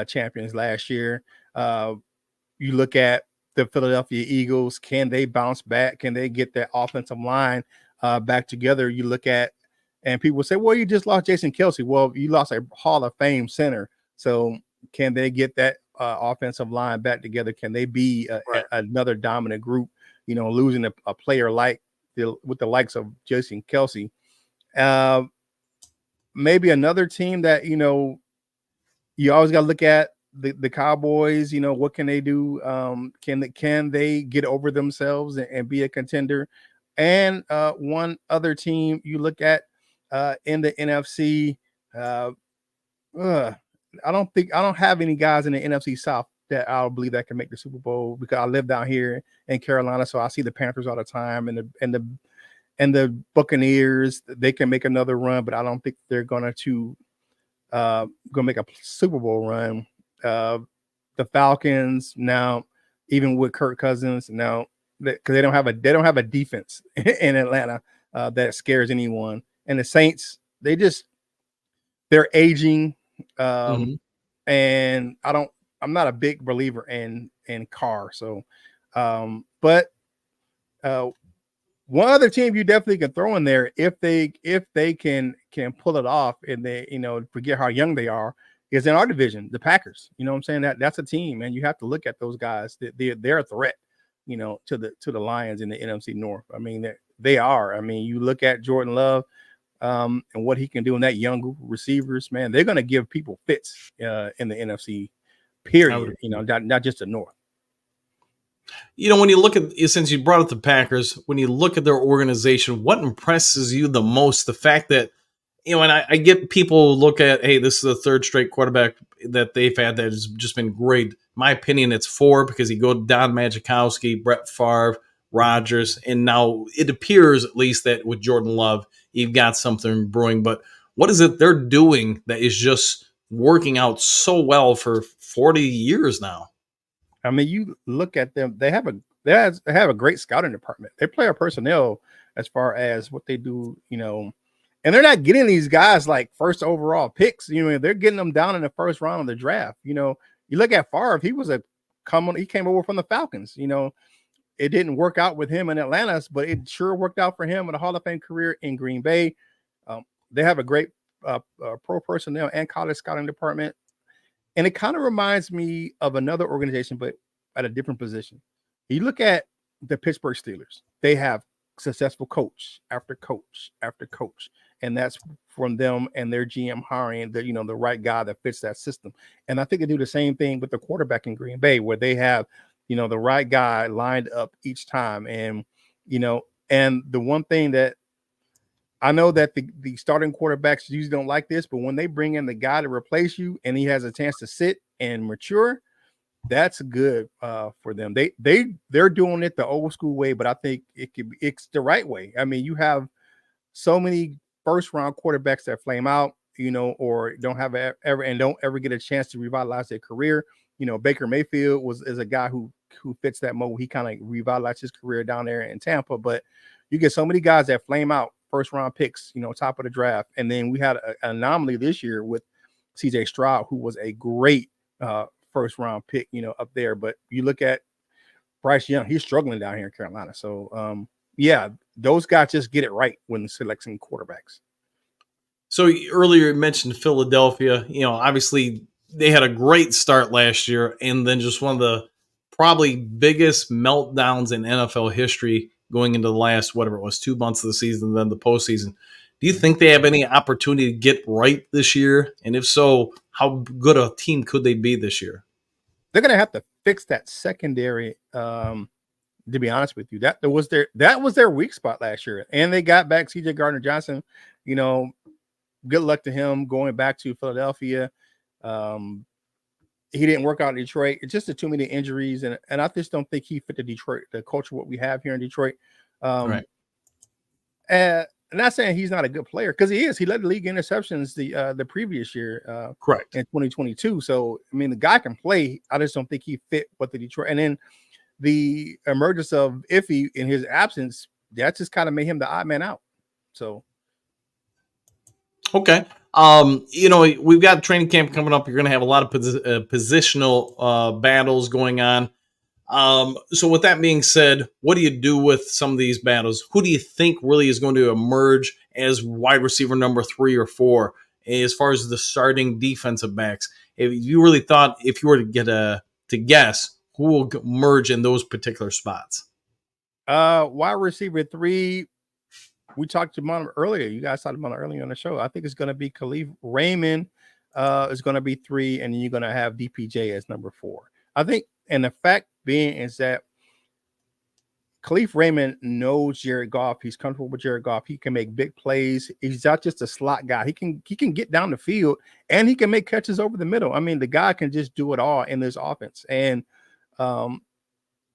champions last year. You look at the Philadelphia Eagles. Can they bounce back? Can they get that offensive line back together? You look at, and people say, well, you just lost Jason Kelce. Well, you lost a Hall of Fame center. So can they get that offensive line back together? Can they be another dominant group, losing a player like with the likes of Jason Kelce? Maybe another team that, you always got to look at the Cowboys. What can they do? Can they get over themselves and be a contender? And one other team you look at in the NFC, I don't have any guys in the NFC South that I'll believe that can make the Super Bowl, because I live down here in Carolina, so I see the Panthers all the time, and the Buccaneers. They can make another run, but I don't think they're going to make a Super Bowl run. The Falcons now, even with Kirk Cousins now, because they don't have a defense in Atlanta that scares anyone. And the Saints, they're aging. And I'm not a big believer in Carr. So, but one other team you definitely can throw in there if they can pull it off, and they, forget how young they are, is in our division, the Packers. You know what I'm saying? That's a team, and you have to look at those guys. They're a threat, to the Lions in the NFC North. I mean, they are. I mean, you look at Jordan Love, and what he can do in that young group of receivers, man, they're going to give people fits in the NFC, period. Not just the North. When you look at, since you brought up the Packers, when you look at their organization, what impresses you the most? The fact that, and I get people look at, hey, this is the third straight quarterback that they've had that has just been great. My opinion, it's 4, because you go Don Majkowski, Brett Favre, Rodgers, and now it appears at least that with Jordan Love, you've got something brewing. But what is it they're doing that is just working out so well for 40 years now? I mean, you look at them; they have a great scouting department. They play our personnel as far as what they do, and they're not getting these guys like first overall picks. They're getting them down in the first round of the draft. You look at Favre; he came over from the Falcons. It didn't work out with him in Atlanta, but it sure worked out for him with a Hall of Fame career in Green Bay. They have a great pro personnel and college scouting department. And it kind of reminds me of another organization, but at a different position. You look at the Pittsburgh Steelers. They have successful coach after coach after coach. And that's from them and their GM hiring the right guy that fits that system. And I think they do the same thing with the quarterback in Green Bay, where they have, the right guy lined up each time. And, and the one thing that I know that the starting quarterbacks usually don't like this, but when they bring in the guy to replace you and he has a chance to sit and mature, that's good for them. They're doing it the old school way, but I think it's the right way. I mean, you have so many first round quarterbacks that flame out, or don't have don't ever get a chance to revitalize their career. Baker Mayfield is a guy who fits that mold. He kind of revitalized his career down there in Tampa, but you get so many guys that flame out first round picks, top of the draft. And then we had an anomaly this year with CJ Stroud, who was a great first round pick, up there. But you look at Bryce Young, he's struggling down here in Carolina. So, yeah, those guys just get it right when selecting quarterbacks. So earlier you mentioned Philadelphia. Obviously they had a great start last year, and then just one of the probably biggest meltdowns in NFL history going into the last, whatever it was, 2 months of the season, then the postseason. Do you think they have any opportunity to get right this year? And if so, how good a team could they be this year? They're going to have to fix that secondary. To be honest with you, that was their weak spot last year, and they got back C.J. Gardner-Johnson. Good luck to him going back to Philadelphia. He didn't work out in Detroit. It's just too many injuries, and I just don't think he fit the culture what we have here in Detroit. Right. And I'm not saying he's not a good player, because he is. He led the league in interceptions the previous year, correct, in 2022. So I mean, the guy can play. I just don't think he fit what the Detroit. And then the emergence of Iffy in his absence, that just kind of made him the odd man out. So. Okay. We've got training camp coming up. You're going to have a lot of positional battles going on. So with that being said, what do you do with some of these battles? Who do you think really is going to emerge as wide receiver number 3 or 4 as far as the starting defensive backs? If you really thought, if you were to get to guess, who will emerge in those particular spots? Wide receiver 3. We talked about him earlier. You guys talked about him earlier on the show. I think it's going to be Khalif Raymond is going to be 3, and then you're going to have DPJ as number 4. I think, and the fact being is that Khalif Raymond knows Jared Goff. He's comfortable with Jared Goff. He can make big plays. He's not just a slot guy. He can get down the field, and he can make catches over the middle. I mean, the guy can just do it all in this offense. And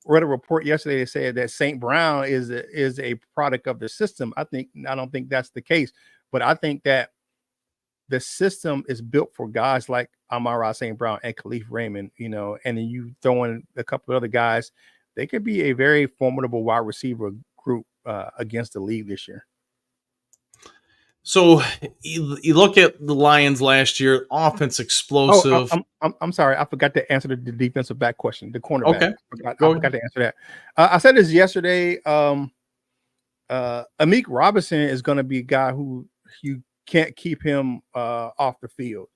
read a report yesterday that said that St. Brown is a product of the system. I don't think that's the case, but I think that the system is built for guys like Amon-Ra St. Brown and Khalif Raymond, and then you throw in a couple of other guys. They could be a very formidable wide receiver group against the league this year. So you look at the Lions last year, offense explosive. I'm sorry, I forgot to answer the defensive back question, the cornerback. Okay, I forgot to answer that. I said this yesterday. Amik Robinson is going to be a guy who you can't keep him off the field.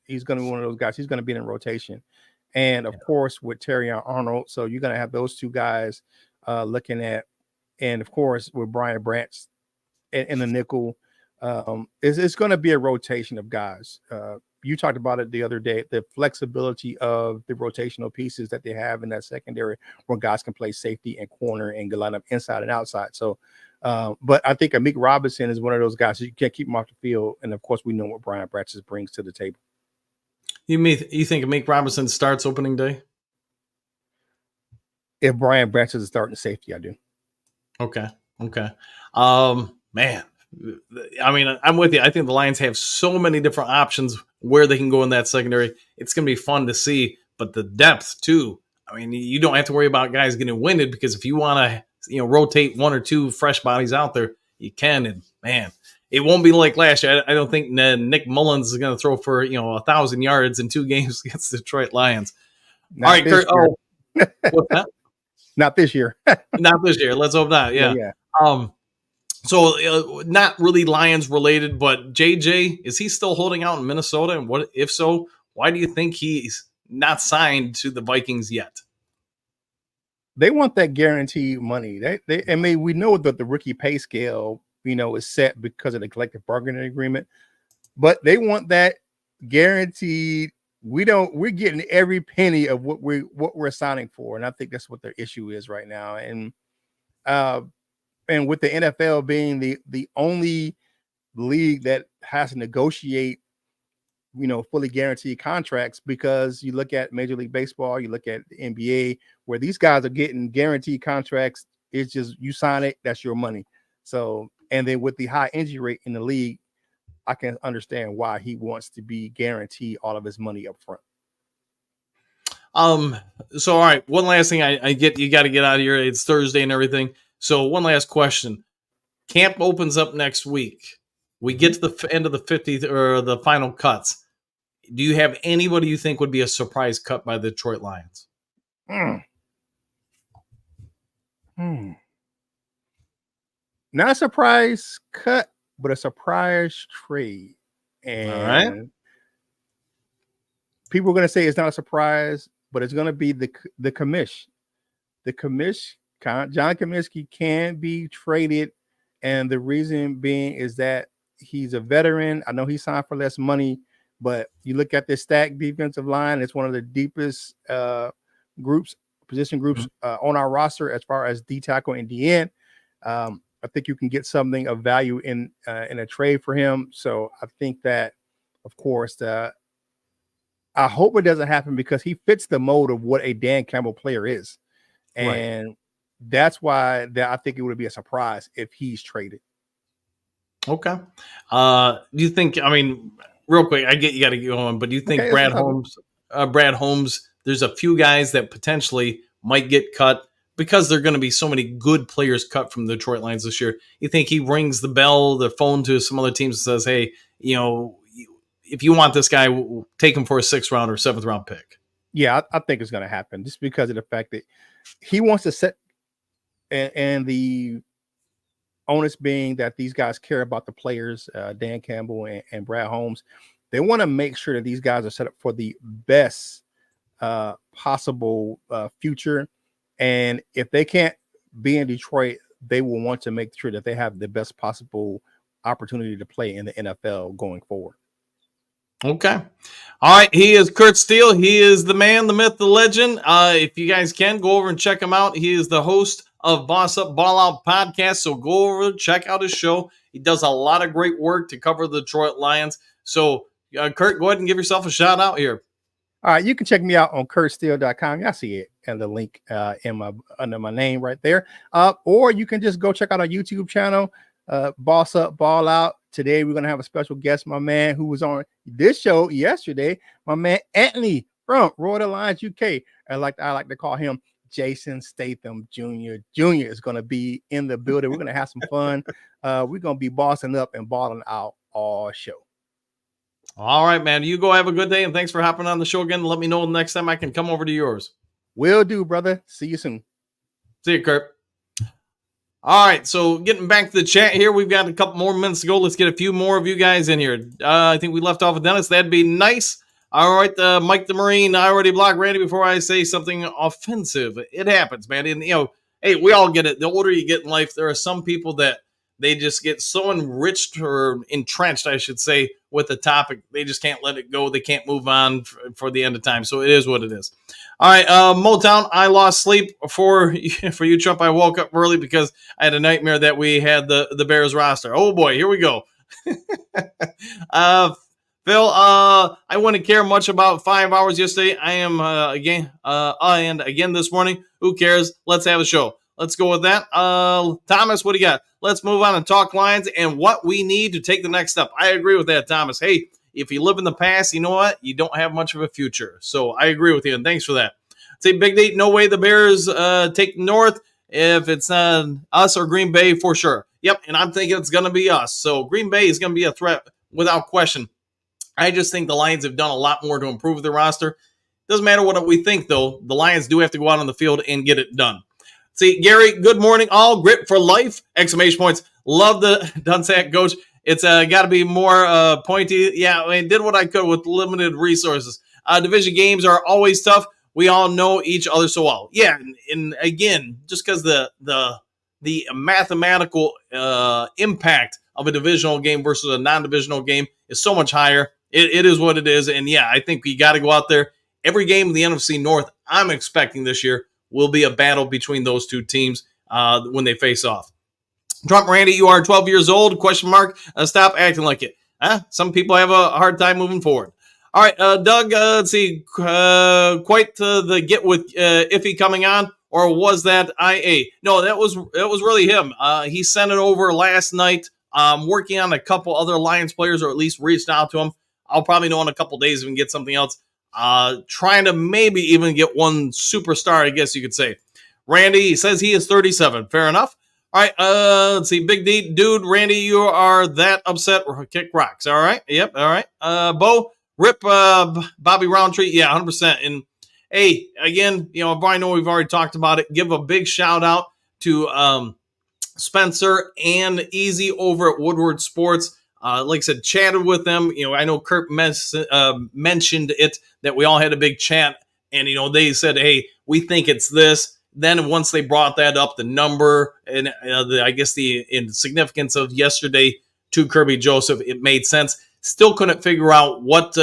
He's going to be one of those guys. He's going to be in rotation, and of course with Terrion Arnold. So you're going to have those two guys looking at, and of course with Brian Branch in the nickel. It's going to be a rotation of guys. You talked about it the other day, the flexibility of the rotational pieces that they have in that secondary, where guys can play safety and corner and line up inside and outside. So, but I think Amik Robinson is one of those guys you can't keep him off the field. And of course, we know what Brian Branch brings to the table. You think Amik Robinson starts opening day? If Brian Branch is starting safety, I do. Okay. Man. I mean, I'm with you. I think the Lions have so many different options where they can go in that secondary. It's going to be fun to see, but the depth too. I mean, you don't have to worry about guys getting winded, because if you want to, rotate 1 or 2 fresh bodies out there, you can. And man, it won't be like last year. I don't think Nick Mullins is going to throw for 1,000 yards in 2 games against the Detroit Lions. Not all right, Kurt. Oh, what's that? Not this year. Not this year. Let's hope not. Yeah. So not really Lions related, but JJ, is he still holding out in Minnesota? And what, if so, why do you think he's not signed to the Vikings yet? They want that guaranteed money. I mean, we know that the rookie pay scale, is set because of the collective bargaining agreement, but they want that guaranteed. We're getting every penny of what we're signing for. And I think that's what their issue is right now. And with the NFL being the only league that has to negotiate, fully guaranteed contracts, because you look at Major League Baseball, you look at the NBA, where these guys are getting guaranteed contracts. It's just you sign it, that's your money. So, and then with the high injury rate in the league, I can understand why he wants to be guaranteed all of his money up front. So, all right, one last thing I get, you got to get out of here. It's Thursday and everything. So one last question. Camp opens up next week. We get to the end of the 50th or the final cuts. Do you have anybody you think would be a surprise cut by the Detroit Lions? Not a surprise cut, but a surprise trade. And All right. people are going to say it's not a surprise, but it's going to be the commish. The commish, John Comiskey, can be traded. And the reason being is that he's a veteran. I know he signed for less money, but you look at this stacked defensive line, it's one of the deepest position groups on our roster as far as D tackle and D end. I think you can get something of value in a trade for him. So I think that, of course, I hope it doesn't happen because he fits the mold of what a Dan Campbell player is. And that's why I think it would be a surprise if he's traded. Okay. Do you think, I mean, real quick, I get you got to go on, but do you think Brad Holmes, there's a few guys that potentially might get cut because there are going to be so many good players cut from the Detroit Lions this year? You think he rings the bell, the phone to some other teams and says, hey, if you want this guy, we'll take him for a 6th round or 7th round pick? Yeah, I think it's going to happen just because of the fact that he wants to set, and the onus being that these guys care about the players, Dan Campbell and Brad Holmes. They want to make sure that these guys are set up for the best possible future. And if they can't be in Detroit, they will want to make sure that they have the best possible opportunity to play in the NFL going forward. Okay. All right. He is Kurt Steele. He is the man, the myth, the legend. If you guys can, go over and check him out. He is the host of Boss Up, Ball Out podcast. So go over, check out his show. He does a lot of great work to cover the Detroit Lions. So, Kurt, go ahead and give yourself a shout out here. All right. You can check me out on kurtsteele.com. Y'all see it and the link under my name right there. Or you can just go check out our YouTube channel, Boss Up, Ball Out. Today, we're going to have a special guest, my man who was on this show yesterday, my man Anthony from Royal Lions UK. I like to call him Jason Statham Jr. Jr. is going to be in the building. We're going to have some fun. We're going to be bossing up and balling out all show. All right, man. You go have a good day, and thanks for hopping on the show again. Let me know next time I can come over to yours. Will do, brother. See you soon. See you, Kurt. All right, so getting back to the chat here, we've got a couple more minutes to go. Let's get a few more of you guys in here. I think we left off with Dennis. That'd be nice. All right, Mike the Marine, I already blocked Randy before I say something offensive. It happens, man. And, hey, we all get it. The older you get in life, there are some people that they just get so enriched or entrenched, I should say, with the topic. They just can't let it go. They can't move on for the end of time. So it is what it is. All right, Motown, I lost sleep for you, Trump. I woke up early because I had a nightmare that we had the Bears roster. Oh, boy, here we go. Phil, I wouldn't care much about 5 hours yesterday. I am again this morning. Who cares? Let's have a show. Let's go with that. Thomas, what do you got? Let's move on and talk Lions and what we need to take the next step. I agree with that, Thomas. Hey, if you live in the past, you know what? You don't have much of a future. So I agree with you, and thanks for that. Say, Big D, no way the Bears take North if it's us or Green Bay for sure. Yep, and I'm thinking it's going to be us. So Green Bay is going to be a threat without question. I just think the Lions have done a lot more to improve their roster. Doesn't matter what we think, though. The Lions do have to go out on the field and get it done. See, Gary, good morning, all. Grit for life! Exclamation points. Love the Dunsack coach. It's got to be more pointy. Yeah, I did what I could with limited resources. Division games are always tough. We all know each other so well. Yeah, and again, just because the mathematical impact of a divisional game versus a non-divisional game is so much higher. It is what it is. And, yeah, I think we got to go out there. Every game in the NFC North I'm expecting this year will be a battle between those two teams when they face off. Trump, Randy, you are 12 years old, question mark. Stop acting like it. Some people have a hard time moving forward. All right, Doug, let's see. Quite the get with Iffy coming on, or was that IA? No, that was really him. He sent it over last night. Working on a couple other Lions players, or at least reached out to him. I'll probably know in a couple days if we can get something else. Trying to maybe even get one superstar, I guess you could say. Randy says he is 37. Fair enough. All right, let's see. Big D, dude, Randy, you are that upset. Kick rocks. All right. Yep. All right. Bo, rip Bobby Roundtree. Yeah, 100%. And hey, again, I know we've already talked about it. Give a big shout out to Spencer and Eazy over at Woodward Sports. Like I said, chatted with them. I know Kurt mentioned it, that we all had a big chat, and they said, hey, we think it's this. Then once they brought that up, the number and I guess the significance of yesterday to Kerbys Joseph, it made sense. Still couldn't figure out what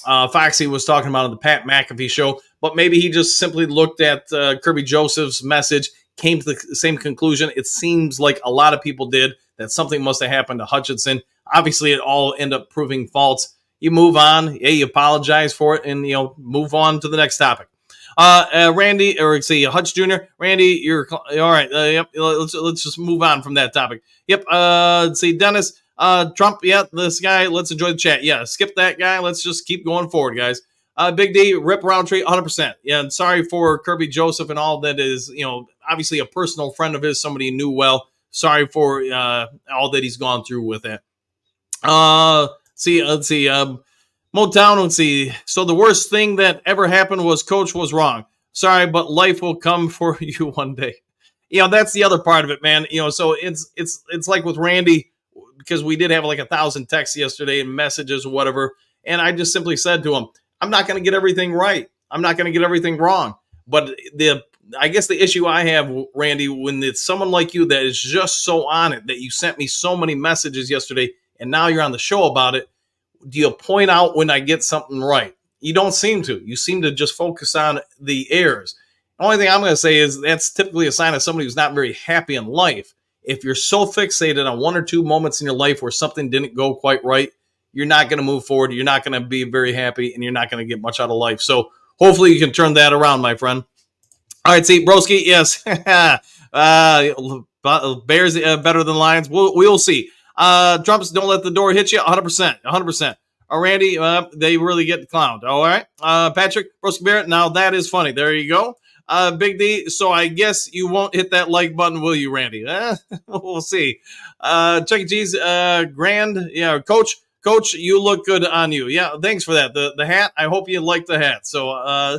Foxy was talking about on the Pat McAfee show, but maybe he just simply looked at Kerbys Joseph's message, came to the same conclusion. It seems like a lot of people did, that something must have happened to Hutchinson. Obviously, it all ended up proving false. You move on, you apologize for it, and move on to the next topic. Randy, or see, Hutch Jr. Randy, you're all right. Yep. Let's just move on from that topic. Yep. Let's see, Dennis, Trump. Yeah, this guy. Let's enjoy the chat. Yeah, skip that guy. Let's just keep going forward, guys. Big D, Rip Roundtree, 100%. Yeah, and sorry for Kerbys Joseph and all that is, obviously a personal friend of his, somebody he knew well. Sorry for all that he's gone through with it. Let's see. Motown, let's see. So the worst thing that ever happened was Coach was wrong. Sorry, but life will come for you one day. That's the other part of it, man. So it's like with Randy, because we did have like 1,000 texts yesterday and messages or whatever. And I just simply said to him, I'm not going to get everything right. I'm not going to get everything wrong. But I guess the issue I have, Randy, when it's someone like you that is just so on it, that you sent me so many messages yesterday, and now you're on the show about it, do you point out when I get something right? You don't seem to. You seem to just focus on the errors. The only thing I'm going to say is that's typically a sign of somebody who's not very happy in life. If you're so fixated on one or two moments in your life where something didn't go quite right, you're not going to move forward. You're not going to be very happy, and you're not going to get much out of life. So hopefully you can turn that around, my friend. All right, see, Broski, yes. Bears better than Lions. We'll see. Trumps, don't let the door hit you. 100%. 100%. Randy, they really get clowned. All right. Patrick, Broski Barrett, now that is funny. There you go. Big D, so I guess you won't hit that like button, will you, Randy? We'll see. Chuck E. Cheese, Grand, yeah, Coach, you look good on you. Yeah, thanks for that. The hat, I hope you like the hat. So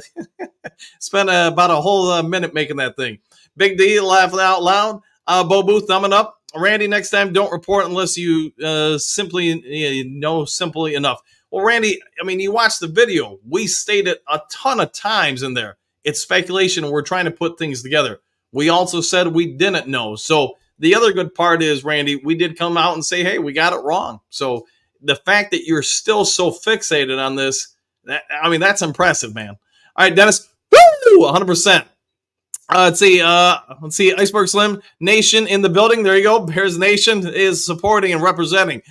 spent about a whole minute making that thing. Big D, laughing out loud. Bo Booth, thumbing up. Randy, next time, don't report unless you simply know simply enough. Well, Randy, I mean, you watched the video. We stated a ton of times in there. It's speculation. We're trying to put things together. We also said we didn't know. So the other good part is, Randy, we did come out and say, hey, we got it wrong. So the fact that you're still so fixated on this, that's impressive, man. All right, Dennis, woo, 100%. Let's see. Iceberg Slim Nation in the building. There you go. Bears Nation is supporting and representing.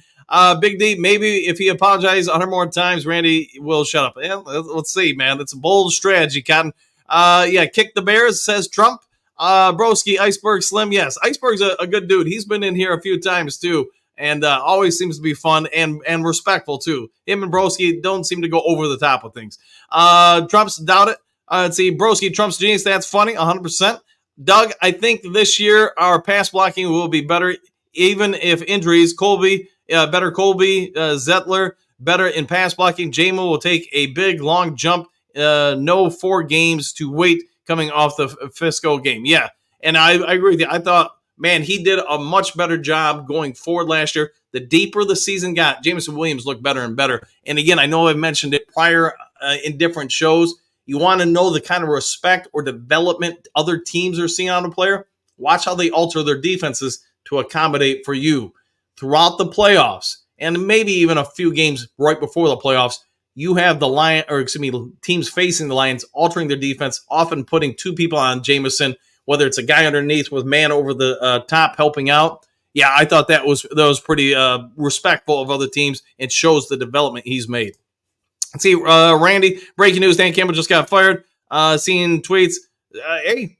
Big D, maybe if he apologizes 100 more times, Randy will shut up. Yeah, let's see, man. That's a bold strategy, Cotton. Kick the Bears, says Trump. Broski, Iceberg Slim. Yes, Iceberg's a good dude. He's been in here a few times too, and always seems to be fun and respectful too. Him and Broski don't seem to go over the top with things. Trump's doubt it. Let's see, Broski, Trump's genius. That's funny, 100%. Doug, I think this year our pass blocking will be better, even if injuries. Colby, Zettler, better in pass blocking. Jamal will take a big, long jump. No 4 games to wait coming off the Fisco game. Yeah, and I agree with you. I thought, man, he did a much better job going forward last year. The deeper the season got, Jameson Williams looked better and better. And again, I know I've mentioned it prior in different shows. You want to know the kind of respect or development other teams are seeing on a player? Watch how they alter their defenses to accommodate for you. Throughout the playoffs, and maybe even a few games right before the playoffs, you have teams facing the Lions altering their defense, often putting 2 people on Jameson, whether it's a guy underneath with man over the top helping out. Yeah, I thought that was pretty respectful of other teams and shows the development he's made. Let's see, Randy, breaking news, Dan Campbell just got fired. Seeing tweets. Hey,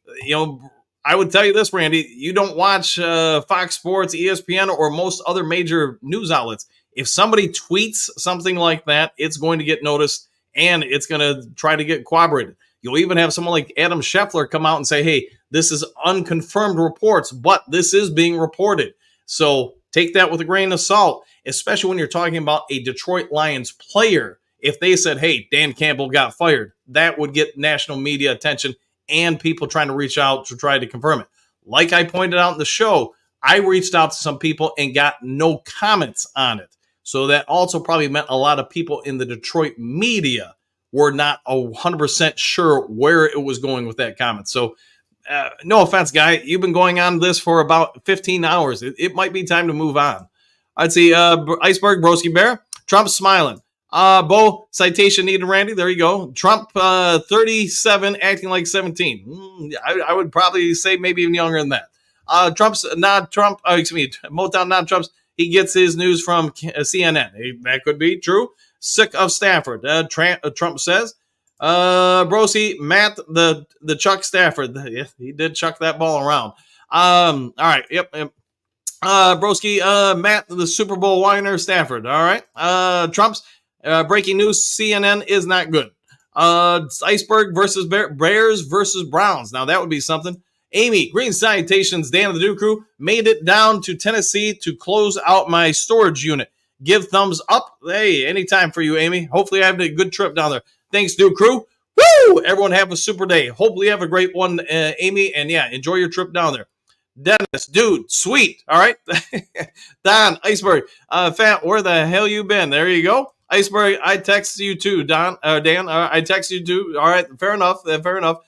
I would tell you this, Randy, you don't watch Fox Sports, ESPN, or most other major news outlets. If somebody tweets something like that, it's going to get noticed, and it's going to try to get corroborated. You'll even have someone like Adam Scheffler come out and say, hey, this is unconfirmed reports, but this is being reported. So take that with a grain of salt, especially when you're talking about a Detroit Lions player. If they said, hey, Dan Campbell got fired, that would get national media attention and people trying to reach out to try to confirm it. like I pointed out in the show, I reached out to some people and got no comments on it. So that also probably meant a lot of people in the Detroit media were not 100% sure where it was going with that comment. So no offense, guy. You've been going on this for about 15 hours. It might be time to move on. I'd see Iceberg, Broski Bear, Trump smiling. Bo, citation needed, Randy. There you go. Trump, 37, acting like 17. I would probably say maybe even younger than that. Trump's not Trump. Motown not Trump's. He gets his news from CNN. That could be true. Sick of Stafford. Trump says. Broski, Matt, the Chuck Stafford. Yeah, he did chuck that ball around. All right. Yep. Broski, Matt, the Super Bowl whiner Stafford. All right. Trump's breaking news. CNN is not good. Iceberg versus Bears versus Browns. Now that would be something. Amy, green salutations. Dan of the Dew Crew made it down to Tennessee to close out my storage unit. Give thumbs up. Hey, anytime for you, Amy. Hopefully I have a good trip down there. Thanks, Dew Crew. Woo! Everyone have a super day. Hopefully you have a great one, Amy. And yeah, enjoy your trip down there. Dennis, dude, sweet. All right. Don, Iceberg, Fat, where the hell you been? There you go. Iceberg, I text you too, Dan. I text you too. All right, fair enough. Fair enough.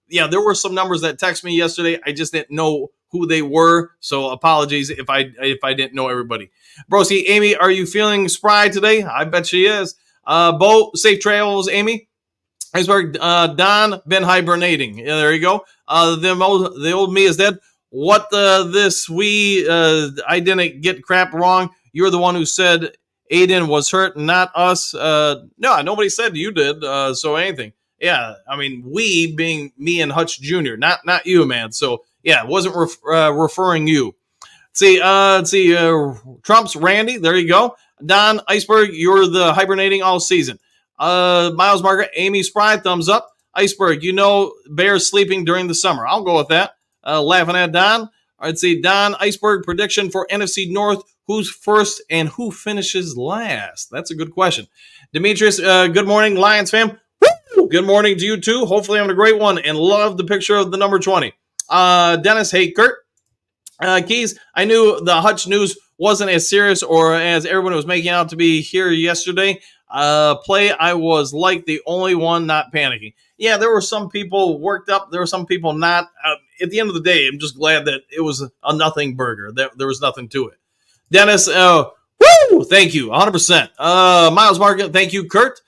Yeah, there were some numbers that texted me yesterday. I just didn't know who they were, so apologies if I didn't know everybody. Broski, Amy, are you feeling spry today? I bet she is. Bo, safe travels, Amy. Iceberg, Don, been hibernating. Yeah, there you go. The old me is dead. What I didn't get crap wrong. You're the one who said Aiden was hurt, not us. No, nobody said you did. So anything. Yeah, I mean, we being me and Hutch Jr., not you, man. So yeah, it wasn't referring you. Let's see, Trump's Randy. There you go. Don, Iceberg, you're the hibernating all season. Miles Margaret, Amy Spry, thumbs up. Iceberg, Bears sleeping during the summer. I'll go with that. Laughing at Don. I'd say Don, Iceberg, prediction for NFC North. Who's first and who finishes last? That's a good question. Demetrius, good morning, Lions fam. Woo! Good morning to you too. Hopefully having a great one and love the picture of the number 20. Dennis, hey, Kurt. Keys, I knew the Hutch news wasn't as serious or as everyone was making out to be here yesterday. I was like the only one not panicking. Yeah, there were some people worked up. There were some people not. At the end of the day, I'm just glad that it was a nothing burger. There was nothing to it. Dennis, woo! Thank you, 100%. Miles Market, thank you, Kurt.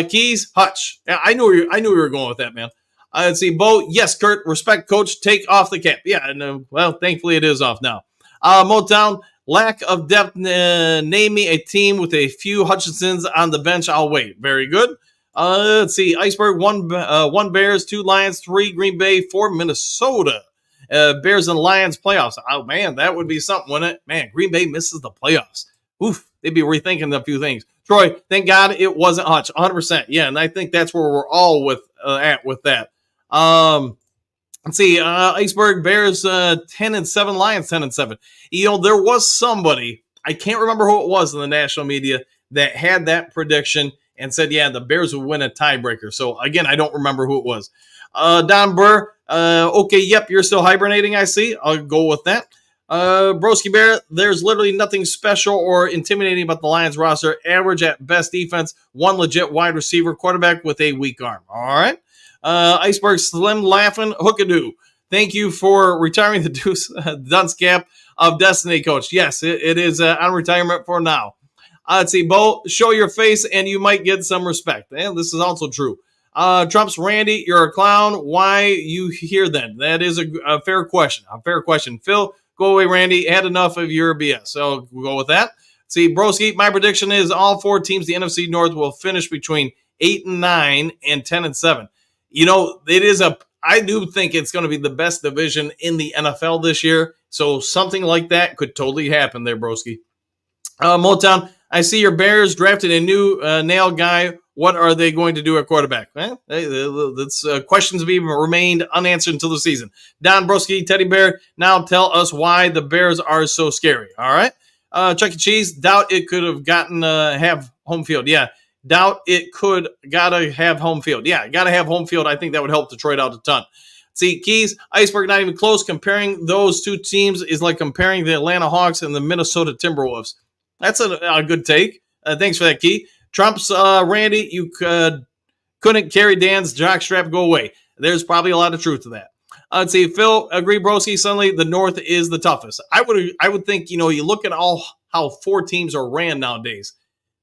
Keys, Hutch. Yeah, I knew we were going with that, man. Let's see, Bo. Yes, Kurt. Respect, coach. Take off the cap. Yeah, and well, thankfully it is off now. Motown. Lack of depth. Name me a team with a few Hutchinsons on the bench. I'll wait. Very good. Let's see. Iceberg. One Bears, 2 Lions, 3 Green Bay, 4 Minnesota. Bears and Lions playoffs. Oh man, that would be something, wouldn't it? Man, Green Bay misses the playoffs. Oof. They'd be rethinking a few things. Troy. Thank God it wasn't Hutch. 100%. Yeah, and I think that's where we're all at with that. Let's see, Iceberg, Bears 10-7, Lions 10-7. There was somebody, I can't remember who it was in the national media, that had that prediction and said, yeah, the Bears would win a tiebreaker. So again, I don't remember who it was. Don Burr, okay, yep, you're still hibernating, I see. I'll go with that. Broski Bear, there's literally nothing special or intimidating about the Lions roster. Average at best defense, 1 legit wide receiver, quarterback with a weak arm. All right. Iceberg Slim laughing hookadoo. Thank you for retiring the dunce cap of Destiny, Coach. Yes, it is on retirement for now. Let's see, Bo, show your face and you might get some respect. And this is also true. Trump's Randy, you're a clown. Why you here then? That is a fair question. A fair question. Phil, go away, Randy. Had enough of your BS. So we'll go with that. See, Broski, my prediction is all 4 teams, the NFC North, will finish between 8-9 and 10-7. I do think it's going to be the best division in the NFL this year. So something like that could totally happen there, Broski. Motown, I see your Bears drafted a new nail guy. What are they going to do at quarterback? That's questions have remained unanswered until the season. Don Broski, Teddy Bear, now tell us why the Bears are so scary. All right. Chuck E. Cheese, doubt it could have gotten have home field. Yeah. Doubt it could. Gotta have home field. Yeah, gotta have home field. I think that would help Detroit out a ton. See, Keys, Iceberg, not even close. Comparing those two teams is like comparing the Atlanta Hawks and the Minnesota Timberwolves. That's a good take. Thanks for that, Key. Trump's Randy, you couldn't carry Dan's jockstrap. Go away. There's probably a lot of truth to that. I'd say Phil, agree, broski. Suddenly, the North is the toughest. I would think, you look at how 4 teams are ran nowadays.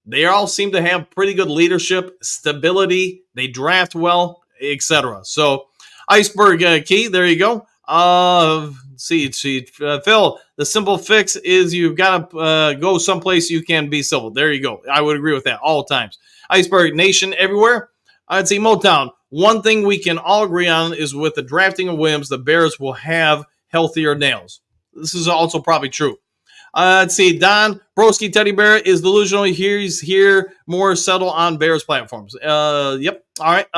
They all seem to have pretty good leadership, stability. They draft well, etc. So, Iceberg Key, there you go. Phil, the simple fix is you've got to go someplace you can be civil. There you go. I would agree with that all times. Iceberg Nation everywhere. I'd say Motown. One thing we can all agree on is with the drafting of Williams, the Bears will have healthier nails. This is also probably true. Let's see. Don Broski Teddy Bear is delusional. He's here more settle on Bears platforms. Yep. All right.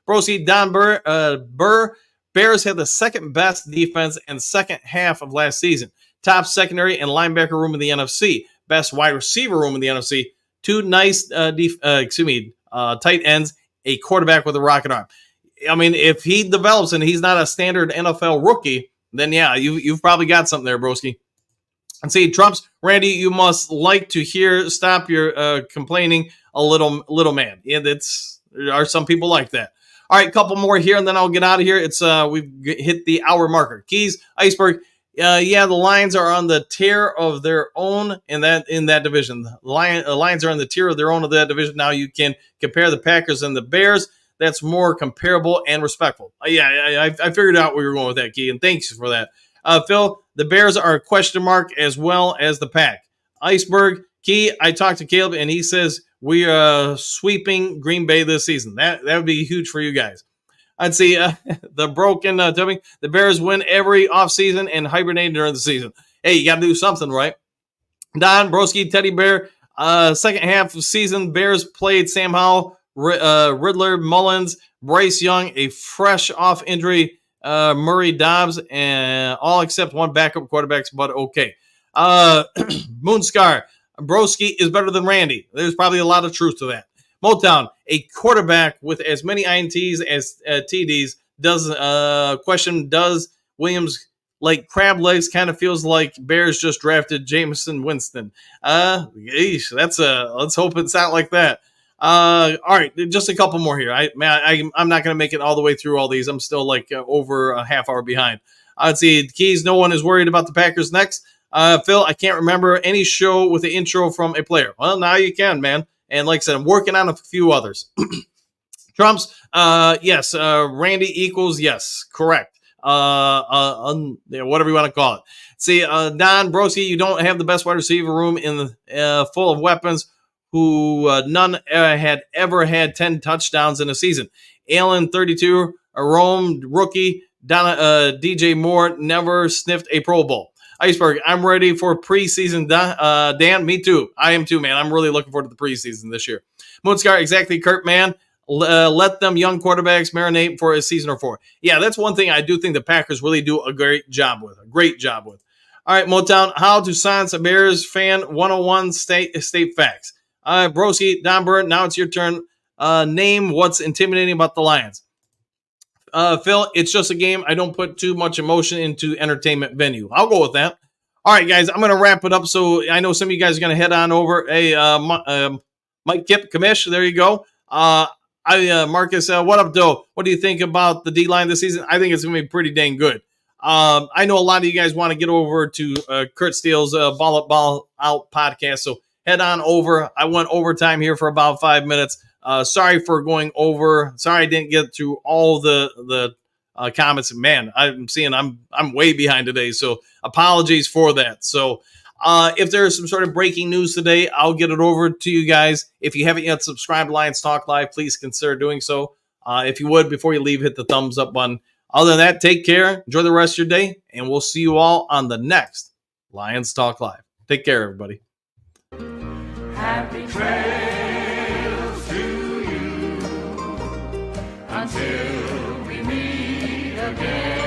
Broski Don Burr. Bears had the second best defense and second half of last season. Top secondary and linebacker room in the NFC. Best wide receiver room in the NFC. 2 nice tight ends. A quarterback with a rocket arm. I mean, if he develops and he's not a standard NFL rookie, then yeah, you've probably got something there, broski. And see, Trump's Randy, you must like to hear. Stop your complaining, a little man. Yeah, there are some people like that. All right, a couple more here, and then I'll get out of here. It's we've hit the hour marker. Keys, Iceberg. The Lions are on the tier of their own in that division. The Lions are on the tier of their own of that division. Now you can compare the Packers and the Bears. That's more comparable and respectful. I figured out where you were going with that, Key, and thanks for that. Phil, the Bears are a question mark as well as the Pack. Iceberg, Key, I talked to Caleb, and he says we are sweeping Green Bay this season. That would be huge for you guys. I'd say the broken dubbing. The Bears win every offseason and hibernate during the season. Hey, you got to do something, right? Don Broski, Teddy Bear. Second half of season, Bears played Sam Howell, Riddler, Mullins, Bryce Young, a fresh off injury, Murray Dobbs, and all except one backup quarterbacks, but okay. Moonscar, Broski is better than Randy. There's probably a lot of truth to that. Motown, a quarterback with as many INTs as TDs, does Williams like crab legs? Kind of feels like Bears just drafted Jameson Winston. Let's hope it's not like that. All right, just a couple more here. I'm not going to make it all the way through all these. I'm still like over a half hour behind. I'd see Keys. No one is worried about the Packers next. Phil, I can't remember any show with the intro from a player. Well, now you can, man. And like I said, I'm working on a few others. Trump's, yes. Randy equals, yes, correct. Whatever you want to call it. See, Don Broski, you don't have the best wide receiver room in the full of weapons who none had ever had 10 touchdowns in a season. Allen, 32, a Rome rookie. DJ Moore never sniffed a Pro Bowl. Iceberg, I'm ready for preseason. Dan, me too. I am too, man. I'm really looking forward to the preseason this year. Moonscar, exactly, Kurt, man. Let them young quarterbacks marinate for a season or 4. Yeah, that's one thing I do think the Packers really do a great job with. All right, Motown, how to silence a Bears fan 101 state facts. Broski, Don Burr, now it's your turn. Name what's intimidating about the Lions. Phil, it's just a game. I don't put too much emotion into entertainment venue. I'll go with that. All right, guys, I'm going to wrap it up. So I know some of you guys are going to head on over. Hey, Mike Kip, Kamish, there you go. Marcus, what up, Doe? What do you think about the D-line this season? I think it's going to be pretty dang good. I know a lot of you guys want to get over to Kurt Steele's Ball Up, Ball Out podcast. So head on over. I went overtime here for about 5 minutes. Sorry for going over. Sorry I didn't get through all the comments. Man, I'm seeing I'm way behind today, so apologies for that. So if there's some sort of breaking news today, I'll get it over to you guys. If you haven't yet subscribed to Lions Talk Live, please consider doing so. If you would, before you leave, hit the thumbs up button. Other than that, take care. Enjoy the rest of your day, and we'll see you all on the next Lions Talk Live. Take care, everybody. Happy trails to you until we meet again.